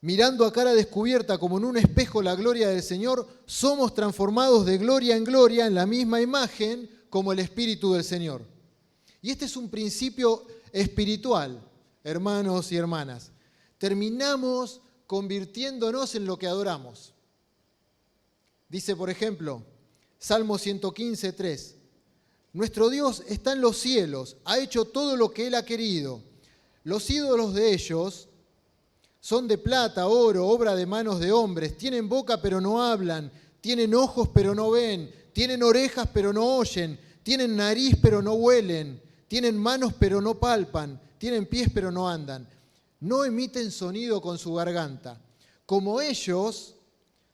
mirando a cara descubierta como en un espejo la gloria del Señor, somos transformados de gloria en gloria en la misma imagen como el Espíritu del Señor. Y este es un principio espiritual, hermanos y hermanas. Terminamos convirtiéndonos en lo que adoramos. Dice, por ejemplo, Salmo 115:3, nuestro Dios está en los cielos, ha hecho todo lo que Él ha querido. Los ídolos de ellos son de plata, oro, obra de manos de hombres. Tienen boca pero no hablan, tienen ojos pero no ven, tienen orejas pero no oyen, tienen nariz pero no huelen, tienen manos pero no palpan, tienen pies pero no andan. No emiten sonido con su garganta. Como ellos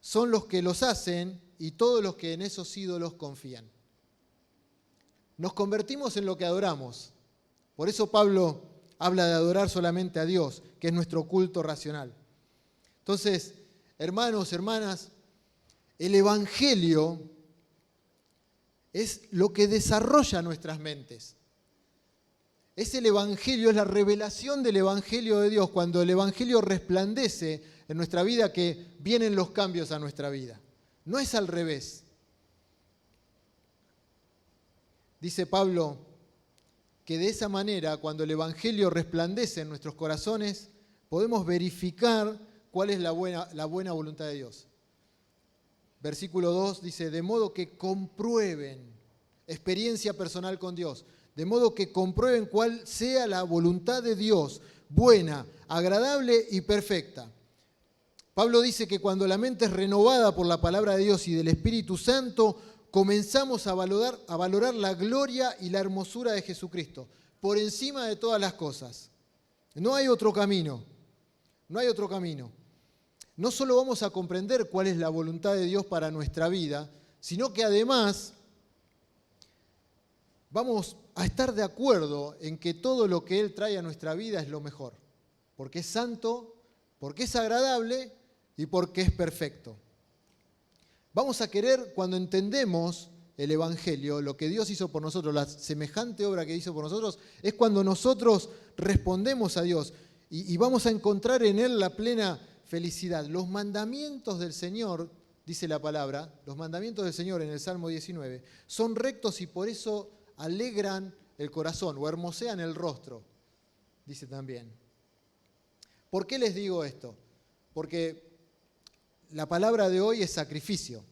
son los que los hacen y todos los que en esos ídolos confían. Nos convertimos en lo que adoramos. Por eso Pablo habla de adorar solamente a Dios, que es nuestro culto racional. Entonces, hermanos, hermanas, el Evangelio es lo que desarrolla nuestras mentes. Es el Evangelio, es la revelación del Evangelio de Dios. Cuando el Evangelio resplandece en nuestra vida, que vienen los cambios a nuestra vida. No es al revés. Dice Pablo que de esa manera, cuando el Evangelio resplandece en nuestros corazones, podemos verificar cuál es la buena voluntad de Dios. Versículo 2 dice, de modo que comprueben, experiencia personal con Dios, de modo que comprueben cuál sea la voluntad de Dios, buena, agradable y perfecta. Pablo dice que cuando la mente es renovada por la palabra de Dios y del Espíritu Santo, comenzamos a valorar la gloria y la hermosura de Jesucristo por encima de todas las cosas. No hay otro camino. No hay otro camino. No solo vamos a comprender cuál es la voluntad de Dios para nuestra vida, sino que además vamos a estar de acuerdo en que todo lo que Él trae a nuestra vida es lo mejor. Porque es santo, porque es agradable y porque es perfecto. Vamos a querer, cuando entendemos el Evangelio, lo que Dios hizo por nosotros, la semejante obra que hizo por nosotros, es cuando nosotros respondemos a Dios y vamos a encontrar en Él la plena felicidad. Los mandamientos del Señor, dice la palabra, los mandamientos del Señor en el Salmo 19, son rectos y por eso alegran el corazón o hermosean el rostro, dice también. ¿Por qué les digo esto? Porque la palabra de hoy es sacrificio.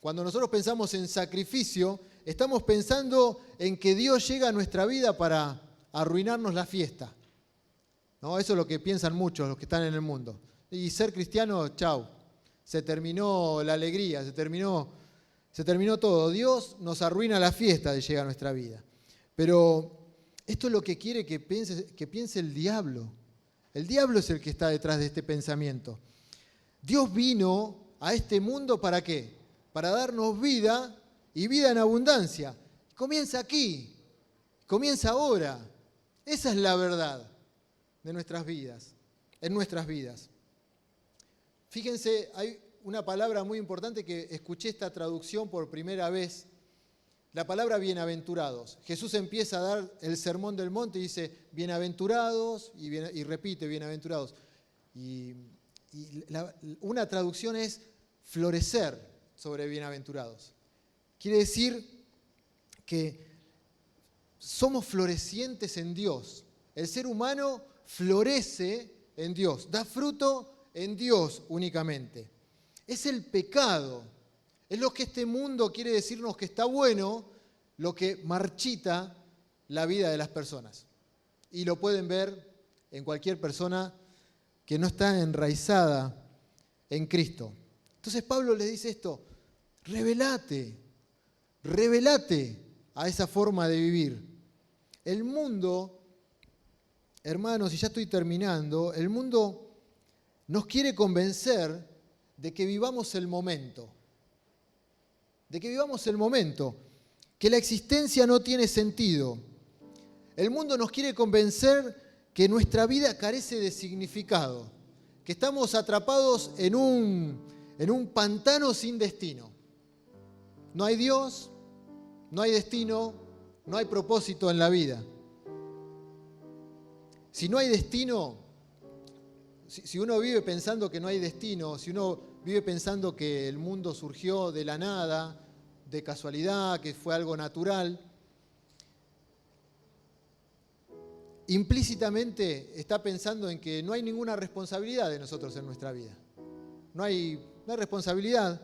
Cuando nosotros pensamos en sacrificio, estamos pensando en que Dios llega a nuestra vida para arruinarnos la fiesta. ¿No? Eso es lo que piensan muchos los que están en el mundo. Y ser cristiano, chau. Se terminó la alegría, se terminó todo. Dios nos arruina la fiesta de llegar a nuestra vida. Pero esto es lo que quiere que piense el diablo. El diablo es el que está detrás de este pensamiento. Dios vino a este mundo ¿para qué? Para darnos vida y vida en abundancia. Comienza aquí. comienza ahora. Esa es la verdad de nuestras vidas, en nuestras vidas. Fíjense, hay una palabra muy importante que escuché esta traducción por primera vez, la palabra bienaventurados. Jesús empieza a dar el sermón del monte y dice bienaventurados y repite bienaventurados. Una traducción es florecer sobre bienaventurados. Quiere decir que somos florecientes en Dios. El ser humano florece en Dios, da fruto en Dios únicamente. Es el pecado, es lo que este mundo quiere decirnos que está bueno, lo que marchita la vida de las personas. Y lo pueden ver en cualquier persona que no está enraizada en Cristo. Entonces Pablo les dice esto, rebelate a esa forma de vivir. El mundo, hermanos, y ya estoy terminando, el mundo nos quiere convencer de que vivamos el momento, que la existencia no tiene sentido. El mundo nos quiere convencer que nuestra vida carece de significado, que estamos atrapados en un pantano sin destino. No hay Dios, no hay destino, no hay propósito en la vida. Si no hay destino, si uno vive pensando que no hay destino, si uno vive pensando que el mundo surgió de la nada, de casualidad, que fue algo natural, implícitamente está pensando en que no hay ninguna responsabilidad de nosotros en nuestra vida. No hay responsabilidad,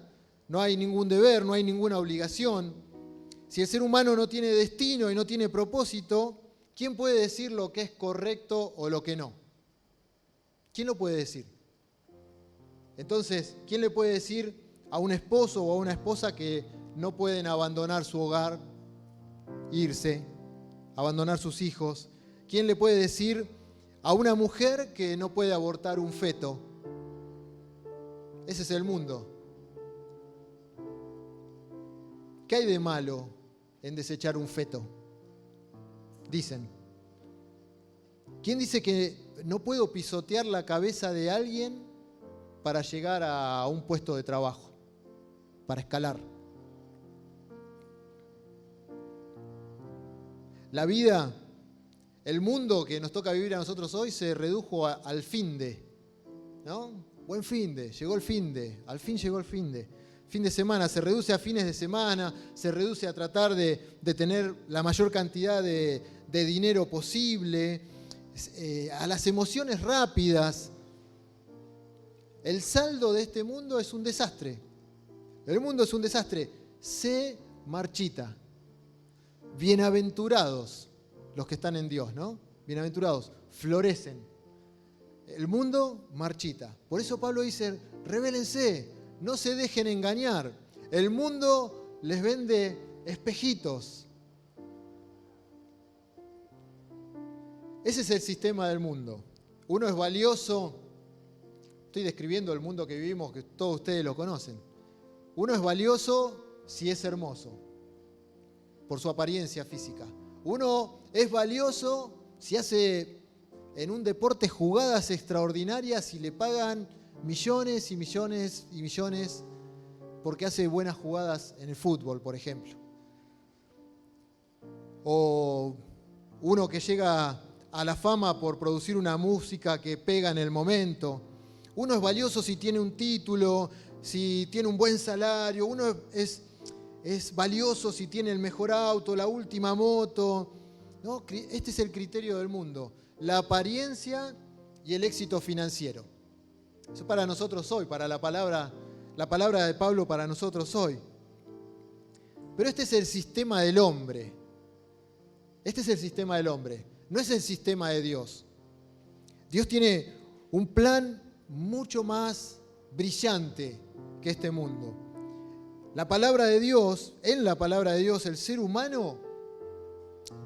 no hay ningún deber, no hay ninguna obligación. Si el ser humano no tiene destino y no tiene propósito, ¿quién puede decir lo que es correcto o lo que no? ¿Quién lo puede decir? Entonces, ¿quién le puede decir a un esposo o a una esposa que no pueden abandonar su hogar, irse, abandonar sus hijos? ¿Quién le puede decir a una mujer que no puede abortar un feto? Ese es el mundo. ¿Qué hay de malo en desechar un feto? Dicen. ¿Quién dice que no puedo pisotear la cabeza de alguien para llegar a un puesto de trabajo, para escalar? La vida, el mundo que nos toca vivir a nosotros hoy se redujo al finde, ¿no? Buen finde, llegó el finde, al fin llegó el finde. Fin de semana, se reduce a fines de semana, se reduce a tratar de tener la mayor cantidad de dinero posible, a las emociones rápidas. El saldo de este mundo es un desastre. El mundo es un desastre. Se marchita. Bienaventurados los que están en Dios, ¿no? Bienaventurados, florecen. El mundo marchita. Por eso Pablo dice, rebélense, no se dejen engañar. El mundo les vende espejitos. Ese es el sistema del mundo. Uno es valioso. Estoy describiendo el mundo que vivimos, que todos ustedes lo conocen. Uno es valioso si es hermoso, por su apariencia física. Uno es valioso si hace en un deporte jugadas extraordinarias y le pagan millones y millones y millones porque hace buenas jugadas en el fútbol, por ejemplo. O uno que llega a la fama por producir una música que pega en el momento. Uno es valioso si tiene un título, si tiene un buen salario. Uno es valioso si tiene el mejor auto, la última moto. ¿No? Este es el criterio del mundo. La apariencia y el éxito financiero. Eso para nosotros hoy, para la palabra de Pablo para nosotros hoy. Pero este es el sistema del hombre. Este es el sistema del hombre. No es el sistema de Dios. Dios tiene un plan mucho más brillante que este mundo. La palabra de Dios, en la palabra de Dios, el ser humano,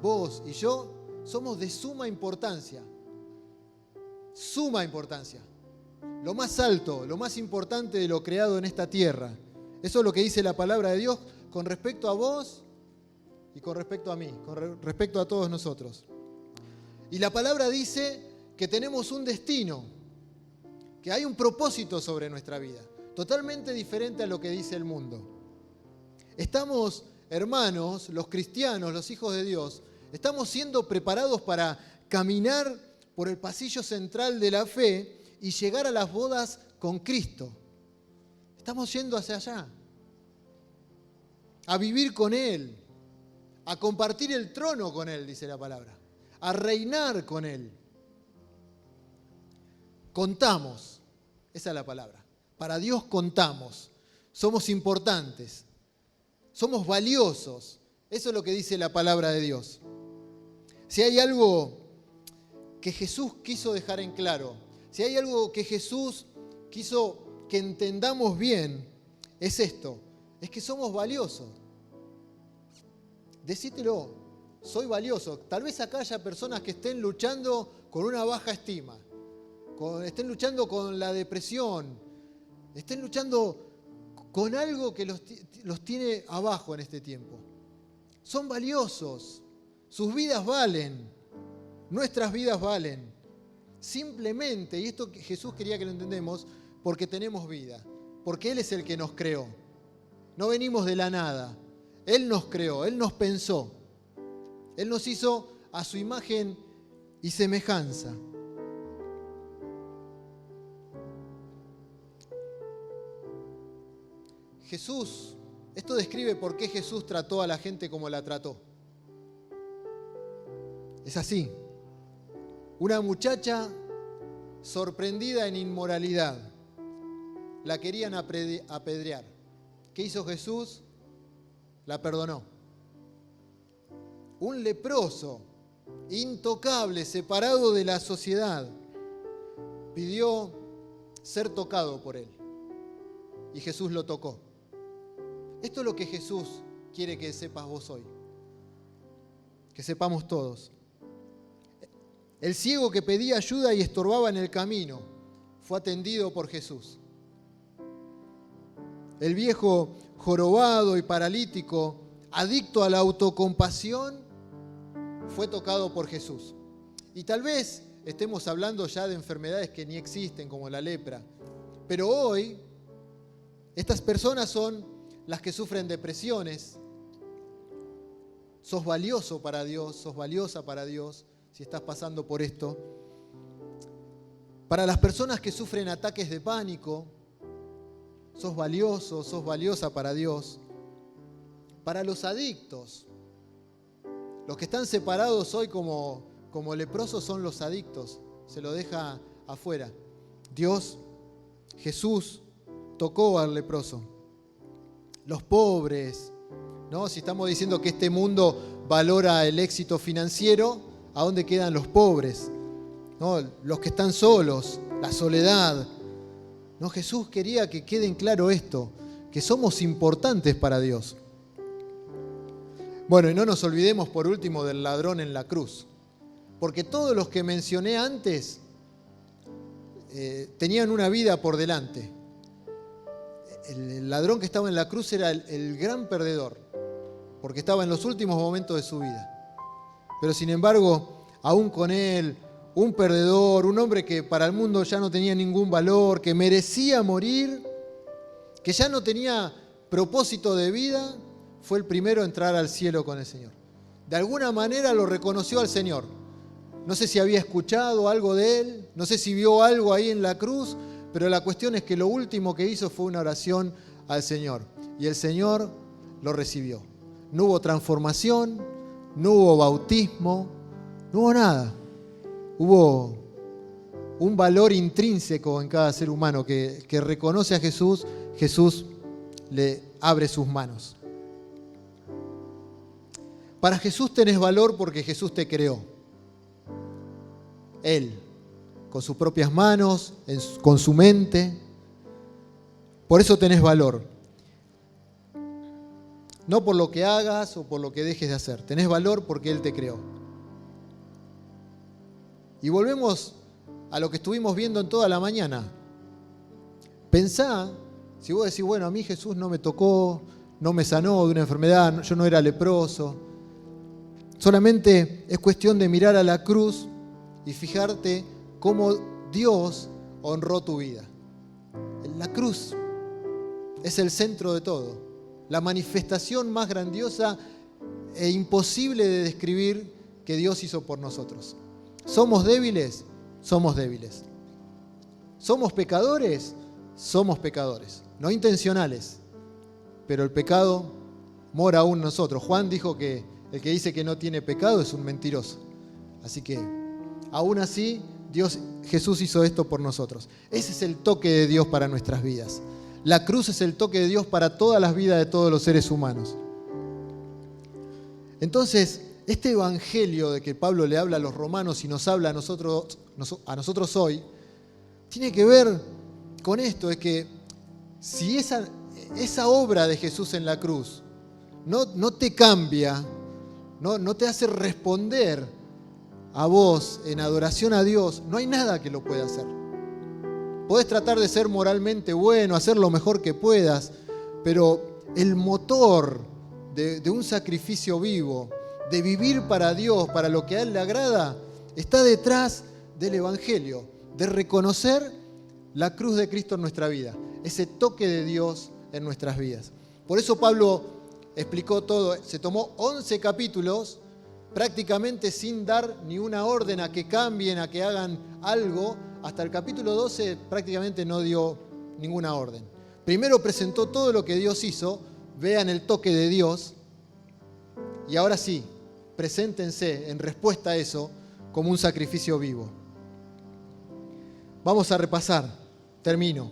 vos y yo, somos de suma importancia. Suma importancia. Lo más alto, lo más importante de lo creado en esta tierra. Eso es lo que dice la palabra de Dios con respecto a vos y con respecto a mí, con respecto a todos nosotros. Y la palabra dice que tenemos un destino, que hay un propósito sobre nuestra vida, totalmente diferente a lo que dice el mundo. Estamos, hermanos, los cristianos, los hijos de Dios, estamos siendo preparados para caminar por el pasillo central de la fe y llegar a las bodas con Cristo. Estamos yendo hacia allá, a vivir con Él, a compartir el trono con Él, dice la palabra, a reinar con Él. Contamos, esa es la palabra. Para Dios contamos, somos importantes, somos valiosos. Eso es lo que dice la palabra de Dios. Si hay algo que Jesús quiso dejar en claro, si hay algo que Jesús quiso que entendamos bien, es esto, es que somos valiosos. Decítelo, soy valioso. Tal vez acá haya personas que estén luchando con una baja estima, estén luchando con la depresión, estén luchando con algo que los tiene abajo en este tiempo. Son valiosos, sus vidas valen, nuestras vidas valen. Simplemente, y esto Jesús quería que lo entendamos, porque tenemos vida, porque Él es el que nos creó. No venimos de la nada. Él nos creó, Él nos pensó. Él nos hizo a su imagen y semejanza. Jesús, esto describe por qué Jesús trató a la gente como la trató. Es así. Una muchacha sorprendida en inmoralidad. La querían apedrear. ¿Qué hizo Jesús? La perdonó. Un leproso, intocable, separado de la sociedad, pidió ser tocado por él. Y Jesús lo tocó. Esto es lo que Jesús quiere que sepas vos hoy. Que sepamos todos. El ciego que pedía ayuda y estorbaba en el camino fue atendido por Jesús. El viejo jorobado y paralítico, adicto a la autocompasión, fue tocado por Jesús. Y tal vez estemos hablando ya de enfermedades que ni existen, como la lepra. Pero hoy, estas personas son las que sufren depresiones. Sos valioso para Dios, sos valiosa para Dios, si estás pasando por esto. Para las personas que sufren ataques de pánico, sos valioso, sos valiosa para Dios. Para los adictos, los que están separados hoy como leprosos son los adictos, se lo deja afuera. Dios, Jesús, tocó al leproso. Los pobres, ¿no? Si estamos diciendo que este mundo valora el éxito financiero, ¿a dónde quedan los pobres? ¿No? Los que están solos, la soledad. No, Jesús quería que quede en claro esto, que somos importantes para Dios. Bueno, y no nos olvidemos por último del ladrón en la cruz, porque todos los que mencioné antes tenían una vida por delante. El ladrón que estaba en la cruz era el gran perdedor, porque estaba en los últimos momentos de su vida. Pero sin embargo, aún con él, un perdedor, un hombre que para el mundo ya no tenía ningún valor, que merecía morir, que ya no tenía propósito de vida, fue el primero a entrar al cielo con el Señor. De alguna manera lo reconoció al Señor. No sé si había escuchado algo de Él, no sé si vio algo ahí en la cruz, pero la cuestión es que lo último que hizo fue una oración al Señor. Y el Señor lo recibió. No hubo transformación, no hubo bautismo, no hubo nada. Hubo un valor intrínseco en cada ser humano que reconoce a Jesús. Jesús le abre sus manos. Para Jesús tenés valor porque Jesús te creó. Él, con sus propias manos, con su mente. Por eso tenés valor. No por lo que hagas o por lo que dejes de hacer. Tenés valor porque Él te creó. Y volvemos a lo que estuvimos viendo en toda la mañana. Pensá, si vos decís, bueno, a mí Jesús no me tocó, no me sanó de una enfermedad, yo no era leproso. Solamente es cuestión de mirar a la cruz y fijarte cómo Dios honró tu vida. La cruz es el centro de todo, la manifestación más grandiosa e imposible de describir que Dios hizo por nosotros. ¿Somos débiles? Somos débiles. ¿Somos pecadores? Somos pecadores. No intencionales, pero el pecado mora aún en nosotros. Juan dijo que el que dice que no tiene pecado es un mentiroso. Así que, aún así, Jesús hizo esto por nosotros. Ese es el toque de Dios para nuestras vidas. La cruz es el toque de Dios para todas las vidas de todos los seres humanos. Entonces, este evangelio de que Pablo le habla a los romanos y nos habla a nosotros hoy, tiene que ver con esto, es que si esa obra de Jesús en la cruz no te cambia, no te hace responder a vos en adoración a Dios, no hay nada que lo pueda hacer. Podés tratar de ser moralmente bueno, hacer lo mejor que puedas, pero el motor de un sacrificio vivo, de vivir para Dios, para lo que a Él le agrada, está detrás del Evangelio, de reconocer la cruz de Cristo en nuestra vida, ese toque de Dios en nuestras vidas. Por eso Pablo explicó todo, se tomó 11 capítulos prácticamente sin dar ni una orden a que cambien, a que hagan algo. Hasta el capítulo 12 prácticamente no dio ninguna orden. Primero presentó todo lo que Dios hizo, vean el toque de Dios, y ahora sí, preséntense en respuesta a eso como un sacrificio vivo. Vamos a repasar, termino.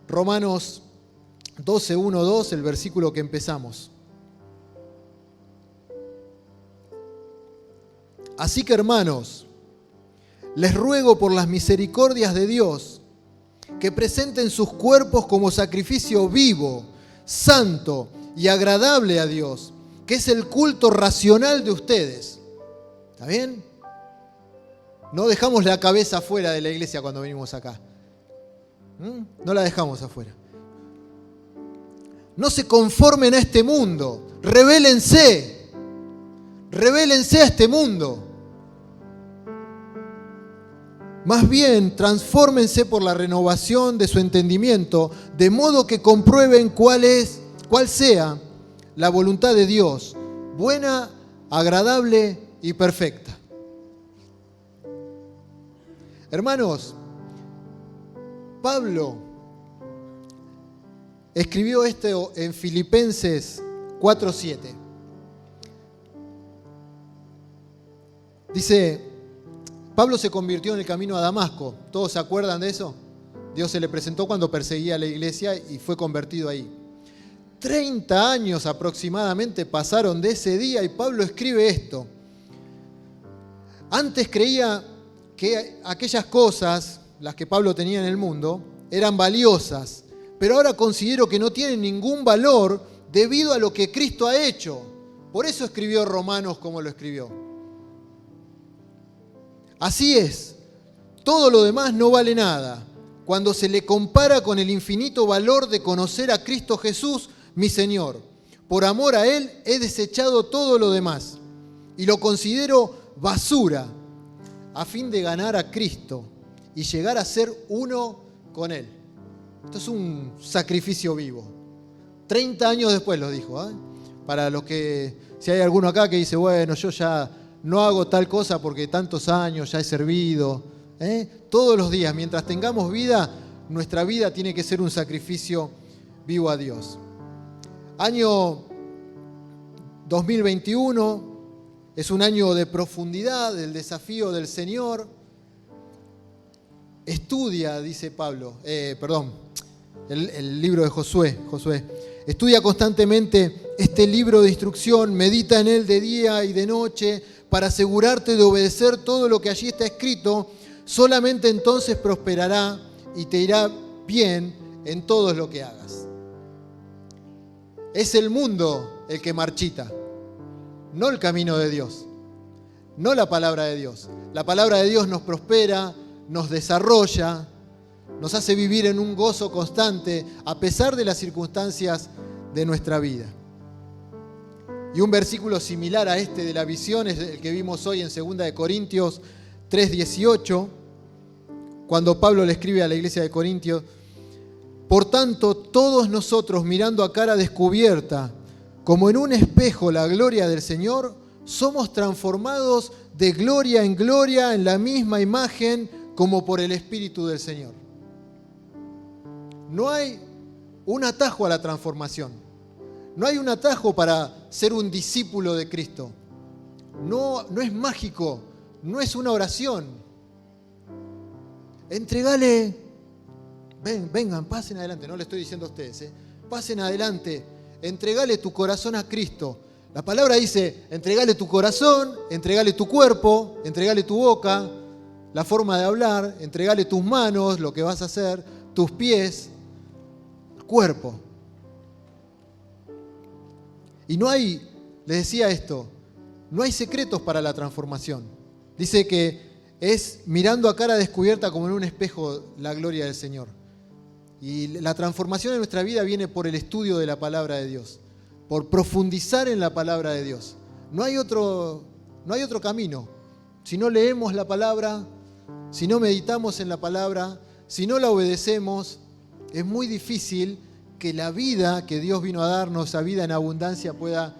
Romanos 12, 1, 2, el versículo que empezamos. Así que, hermanos, les ruego por las misericordias de Dios que presenten sus cuerpos como sacrificio vivo, santo y agradable a Dios, que es el culto racional de ustedes. ¿Está bien? No dejamos la cabeza afuera de la iglesia cuando venimos acá. No la dejamos afuera. No se conformen a este mundo. Rebélense. Rebélense a este mundo. Más bien, transfórmense por la renovación de su entendimiento, de modo que comprueben cuál sea la voluntad de Dios, buena, agradable y perfecta. Hermanos, Pablo escribió esto en Filipenses 4:7. Dice, Pablo se convirtió en el camino a Damasco. ¿Todos se acuerdan de eso? Dios se le presentó cuando perseguía a la iglesia y fue convertido ahí. 30 años aproximadamente pasaron de ese día y Pablo escribe esto. Antes creía que aquellas cosas, las que Pablo tenía en el mundo, eran valiosas, pero ahora considero que no tienen ningún valor debido a lo que Cristo ha hecho. Por eso escribió Romanos como lo escribió. Así es, todo lo demás no vale nada cuando se le compara con el infinito valor de conocer a Cristo Jesús, mi Señor. Por amor a Él he desechado todo lo demás y lo considero basura a fin de ganar a Cristo y llegar a ser uno con Él. Esto es un sacrificio vivo. 30 años después lo dijo. Para los que, si hay alguno acá que dice, bueno, yo ya no hago tal cosa porque tantos años ya he servido. Todos los días, mientras tengamos vida, nuestra vida tiene que ser un sacrificio vivo a Dios. Año 2021 es un año de profundidad, del desafío del Señor. Estudia, dice Pablo, el libro de Josué. Estudia constantemente este libro de instrucción, medita en él de día y de noche para asegurarte de obedecer todo lo que allí está escrito. Solamente entonces prosperará y te irá bien en todo lo que hagas. Es el mundo el que marchita, no el camino de Dios, no la palabra de Dios. La palabra de Dios nos prospera, nos desarrolla, nos hace vivir en un gozo constante a pesar de las circunstancias de nuestra vida. Y un versículo similar a este de la visión es el que vimos hoy en 2 Corintios 3:18, cuando Pablo le escribe a la iglesia de Corintios: por tanto, todos nosotros, mirando a cara descubierta, como en un espejo la gloria del Señor, somos transformados de gloria en gloria en la misma imagen como por el Espíritu del Señor. No hay un atajo a la transformación. No hay un atajo para ser un discípulo de Cristo. No es mágico, no es una oración. Entregale, vengan, pasen adelante, no le estoy diciendo a ustedes, pasen adelante, entregale tu corazón a Cristo. La palabra dice: entregale tu corazón, entregale tu cuerpo, entregale tu boca, la forma de hablar, entregale tus manos, lo que vas a hacer, tus pies, el cuerpo. Y no hay, les decía esto, no hay secretos para la transformación. Dice que es mirando a cara descubierta como en un espejo la gloria del Señor. Y la transformación en nuestra vida viene por el estudio de la palabra de Dios, por profundizar en la palabra de Dios. No hay otro camino. Si no leemos la palabra, si no meditamos en la palabra, si no la obedecemos, es muy difícil que la vida que Dios vino a darnos, esa vida en abundancia, pueda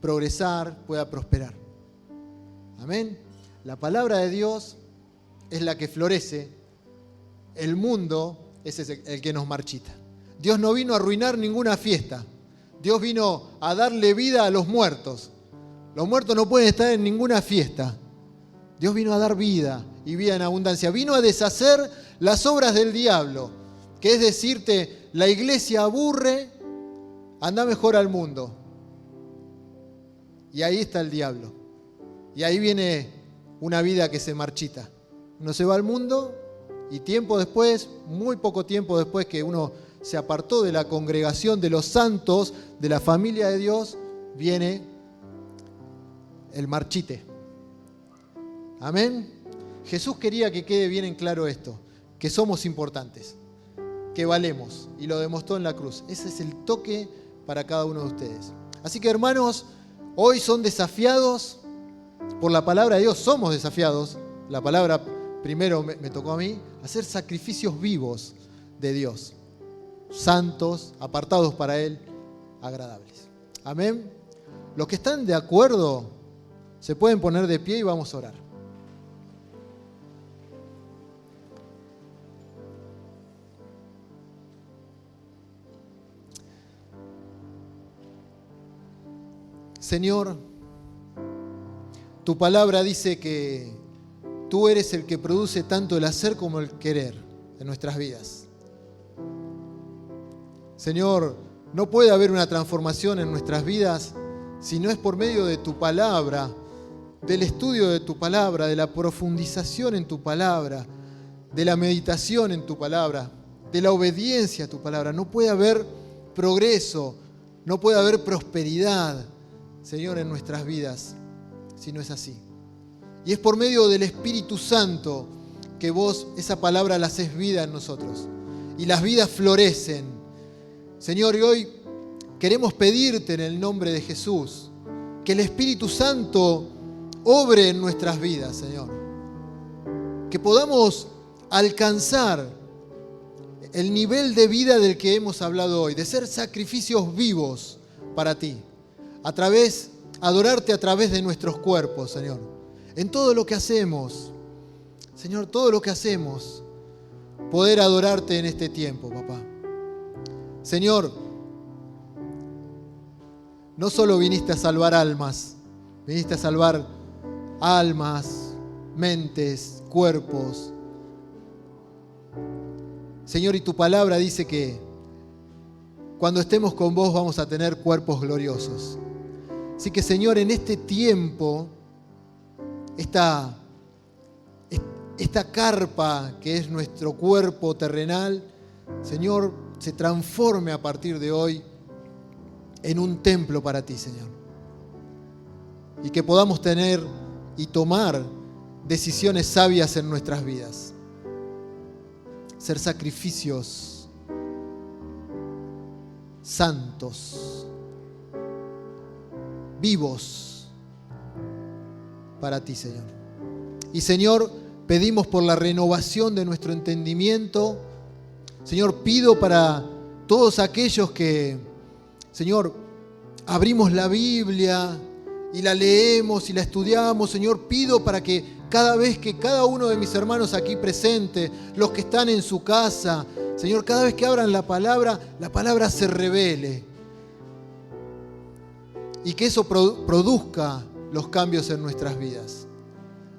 progresar, pueda prosperar. Amén. La palabra de Dios es la que florece. El mundo es el que nos marchita. Dios no vino a arruinar ninguna fiesta. Dios vino a darle vida a los muertos. Los muertos no pueden estar en ninguna fiesta. Dios vino a dar vida y vida en abundancia. Vino a deshacer las obras del diablo, que es decirte: la iglesia aburre, anda mejor al mundo. Y ahí está el diablo. Y ahí viene una vida que se marchita. Uno se va al mundo y tiempo después, muy poco tiempo después que uno se apartó de la congregación de los santos, de la familia de Dios, viene el marchite. Amén. Jesús quería que quede bien en claro esto, que somos importantes, que valemos, y lo demostró en la cruz. Ese es el toque para cada uno de ustedes. Así que, hermanos, hoy son desafiados por la palabra de Dios, somos desafiados. La palabra primero me tocó a mí, hacer sacrificios vivos de Dios, santos, apartados para Él, agradables. Amén. Los que están de acuerdo se pueden poner de pie y vamos a orar. Señor, tu palabra dice que tú eres el que produce tanto el hacer como el querer en nuestras vidas. Señor, no puede haber una transformación en nuestras vidas si no es por medio de tu palabra, del estudio de tu palabra, de la profundización en tu palabra, de la meditación en tu palabra, de la obediencia a tu palabra. No puede haber progreso, no puede haber prosperidad, Señor, en nuestras vidas, si no es así. Y es por medio del Espíritu Santo que vos esa palabra la haces vida en nosotros. Y las vidas florecen. Señor, y hoy queremos pedirte en el nombre de Jesús que el Espíritu Santo obre en nuestras vidas, Señor. Que podamos alcanzar el nivel de vida del que hemos hablado hoy, de ser sacrificios vivos para ti. Adorarte a través de nuestros cuerpos, Señor. En todo lo que hacemos, Señor, todo lo que hacemos, poder adorarte en este tiempo, papá. Señor, no solo viniste a salvar almas, viniste a salvar almas, mentes, cuerpos. Señor, y tu palabra dice que cuando estemos con vos vamos a tener cuerpos gloriosos. Así que, Señor, en este tiempo, esta carpa que es nuestro cuerpo terrenal, Señor, se transforme a partir de hoy en un templo para ti, Señor. Y que podamos tener y tomar decisiones sabias en nuestras vidas. Ser sacrificios santos, vivos para ti, Señor. Y Señor, pedimos por la renovación de nuestro entendimiento. Señor, pido para todos aquellos que, Señor, abrimos la Biblia y la leemos y la estudiamos. Señor, pido para que cada vez que cada uno de mis hermanos aquí presentes, los que están en su casa, Señor, cada vez que abran la palabra se revele. Y que eso produzca los cambios en nuestras vidas.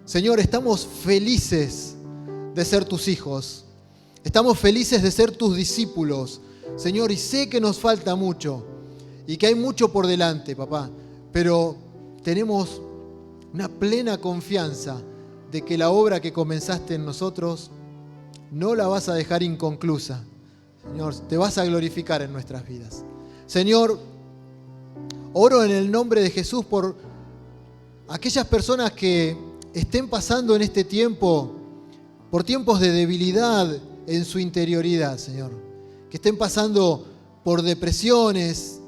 Señor, estamos felices de ser tus hijos. Estamos felices de ser tus discípulos. Señor, y sé que nos falta mucho y que hay mucho por delante, papá. Pero tenemos una plena confianza de que la obra que comenzaste en nosotros no la vas a dejar inconclusa. Señor, te vas a glorificar en nuestras vidas. Señor, oro en el nombre de Jesús por aquellas personas que estén pasando en este tiempo por tiempos de debilidad en su interioridad, Señor. Que estén pasando por depresiones,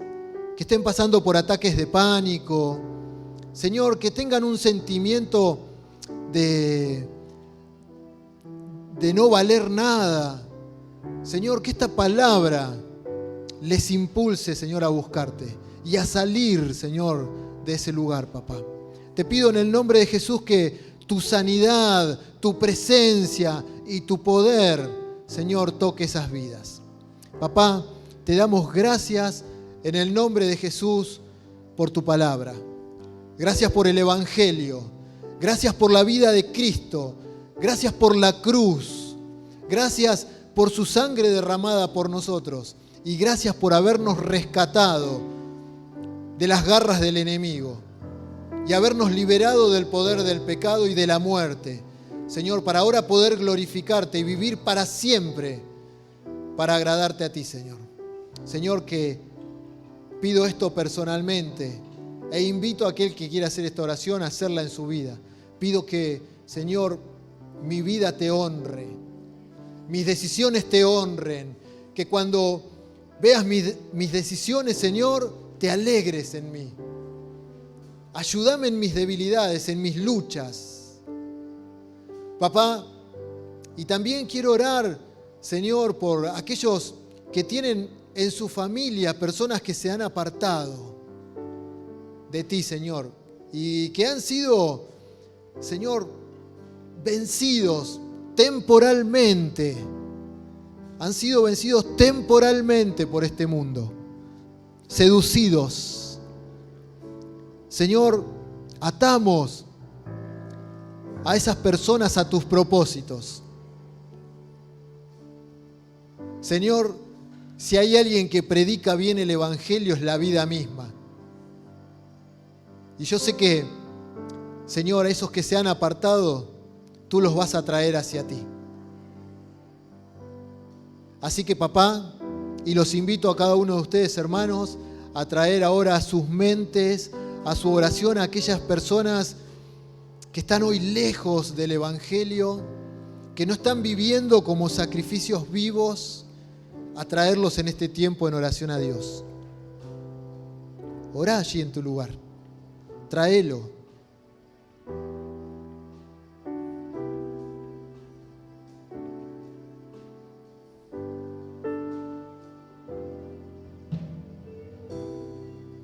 que estén pasando por ataques de pánico. Señor, que tengan un sentimiento de no valer nada. Señor, que esta palabra les impulse, Señor, a buscarte y a salir, Señor, de ese lugar, papá. Te pido en el nombre de Jesús que tu sanidad, tu presencia y tu poder, Señor, toque esas vidas. Papá, te damos gracias en el nombre de Jesús por tu palabra. Gracias por el Evangelio. Gracias por la vida de Cristo. Gracias por la cruz. Gracias por su sangre derramada por nosotros. Y gracias por habernos rescatado de las garras del enemigo y habernos liberado del poder del pecado y de la muerte. Señor, para ahora poder glorificarte y vivir para siempre para agradarte a ti, Señor. Señor, que pido esto personalmente e invito a aquel que quiera hacer esta oración a hacerla en su vida. Pido que, Señor, mi vida te honre, mis decisiones te honren, que cuando veas mis decisiones, Señor, te alegres en mí. Ayúdame en mis debilidades, en mis luchas. Papá, y también quiero orar, Señor, por aquellos que tienen en su familia personas que se han apartado de ti, Señor, y que han sido, Señor, vencidos temporalmente. Han sido vencidos temporalmente por este mundo, seducidos. Señor, atamos a esas personas a tus propósitos. Señor, si hay alguien que predica bien el Evangelio, es la vida misma. Y yo sé que, Señor, a esos que se han apartado, tú los vas a traer hacia ti. Así que, papá, y los invito a cada uno de ustedes, hermanos, a traer ahora a sus mentes, a su oración, a aquellas personas que están hoy lejos del Evangelio, que no están viviendo como sacrificios vivos, a traerlos en este tiempo en oración a Dios. Orá allí en tu lugar. Tráelo.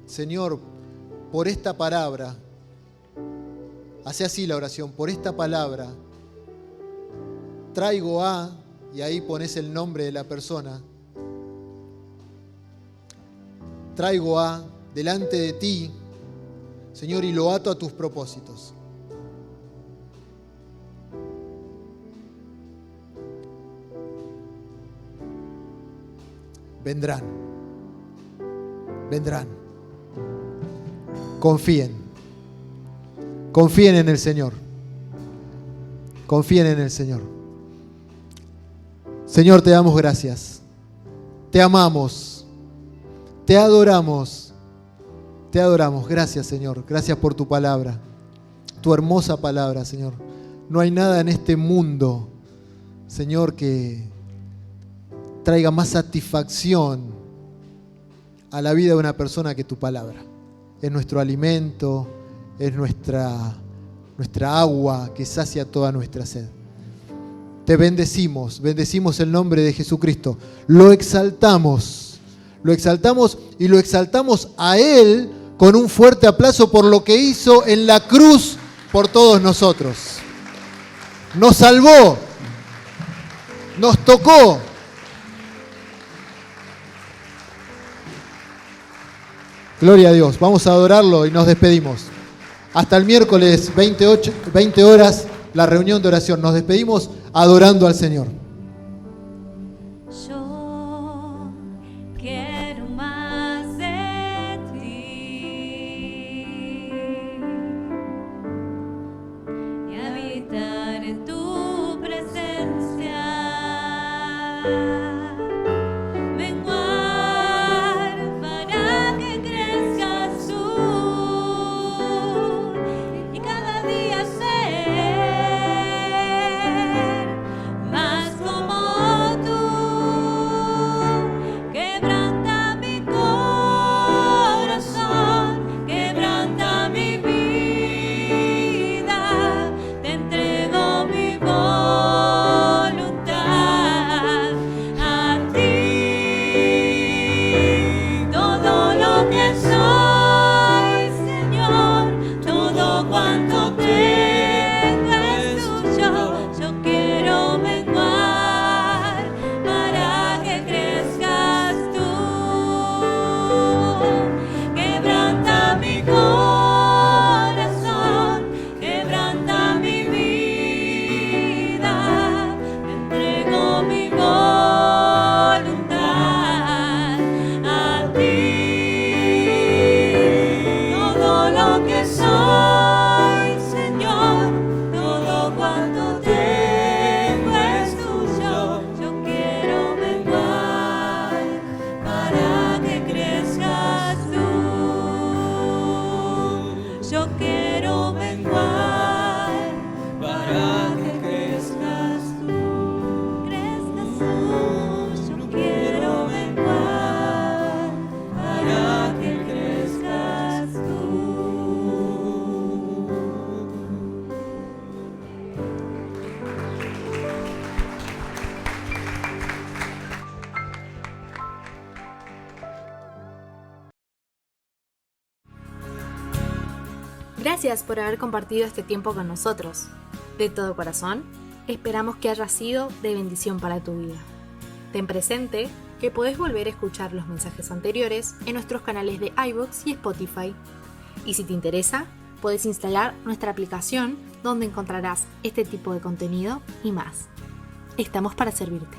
Señor, por esta palabra, hace así la oración, por esta palabra, traigo a, y ahí pones el nombre de la persona, traigo a delante de ti, Señor, y lo ato a tus propósitos. Vendrán. Confíen en el Señor. Confíen en el Señor. Señor, te damos gracias. Te amamos. Te adoramos. Te adoramos. Gracias, Señor. Gracias por tu palabra. Tu hermosa palabra, Señor. No hay nada en este mundo, Señor, que traiga más satisfacción a la vida de una persona que tu palabra. es nuestro alimento, es nuestra agua que sacia toda nuestra sed. Te bendecimos el nombre de Jesucristo. Lo exaltamos y lo exaltamos a Él con un fuerte aplauso por lo que hizo en la cruz por todos nosotros. Nos salvó, nos tocó. Gloria a Dios. Vamos a adorarlo y nos despedimos. Hasta el miércoles 20 horas, la reunión de oración. Nos despedimos adorando al Señor. Yo quiero más de ti y habitar en tu presencia. Menguar para que crezcas tú y cada día ser más como tú. Quebranta mi corazón, quebranta mi vida, te entrego mi voluntad a ti. Todo lo que soy, Señor, todo cuanto tengo es tuyo. Yo quiero menguar para que crezcas tú. Quebranta mi corazón, quebranta mi vida, te entrego mi voluntad a ti. Todo lo que soy, Señor, todo cuanto tengo es tuyo. Yo quiero menguar para que crezcas tú. Yo quiero menguar para que crezcas tú. Crezcas tú. Yo quiero menguar para que crezcas tú. Gracias por haber compartido este tiempo con nosotros. De todo corazón, esperamos que haya sido de bendición para tu vida. Ten presente que podés volver a escuchar los mensajes anteriores en nuestros canales de iVoox y Spotify. Y si te interesa, podés instalar nuestra aplicación donde encontrarás este tipo de contenido y más. Estamos para servirte.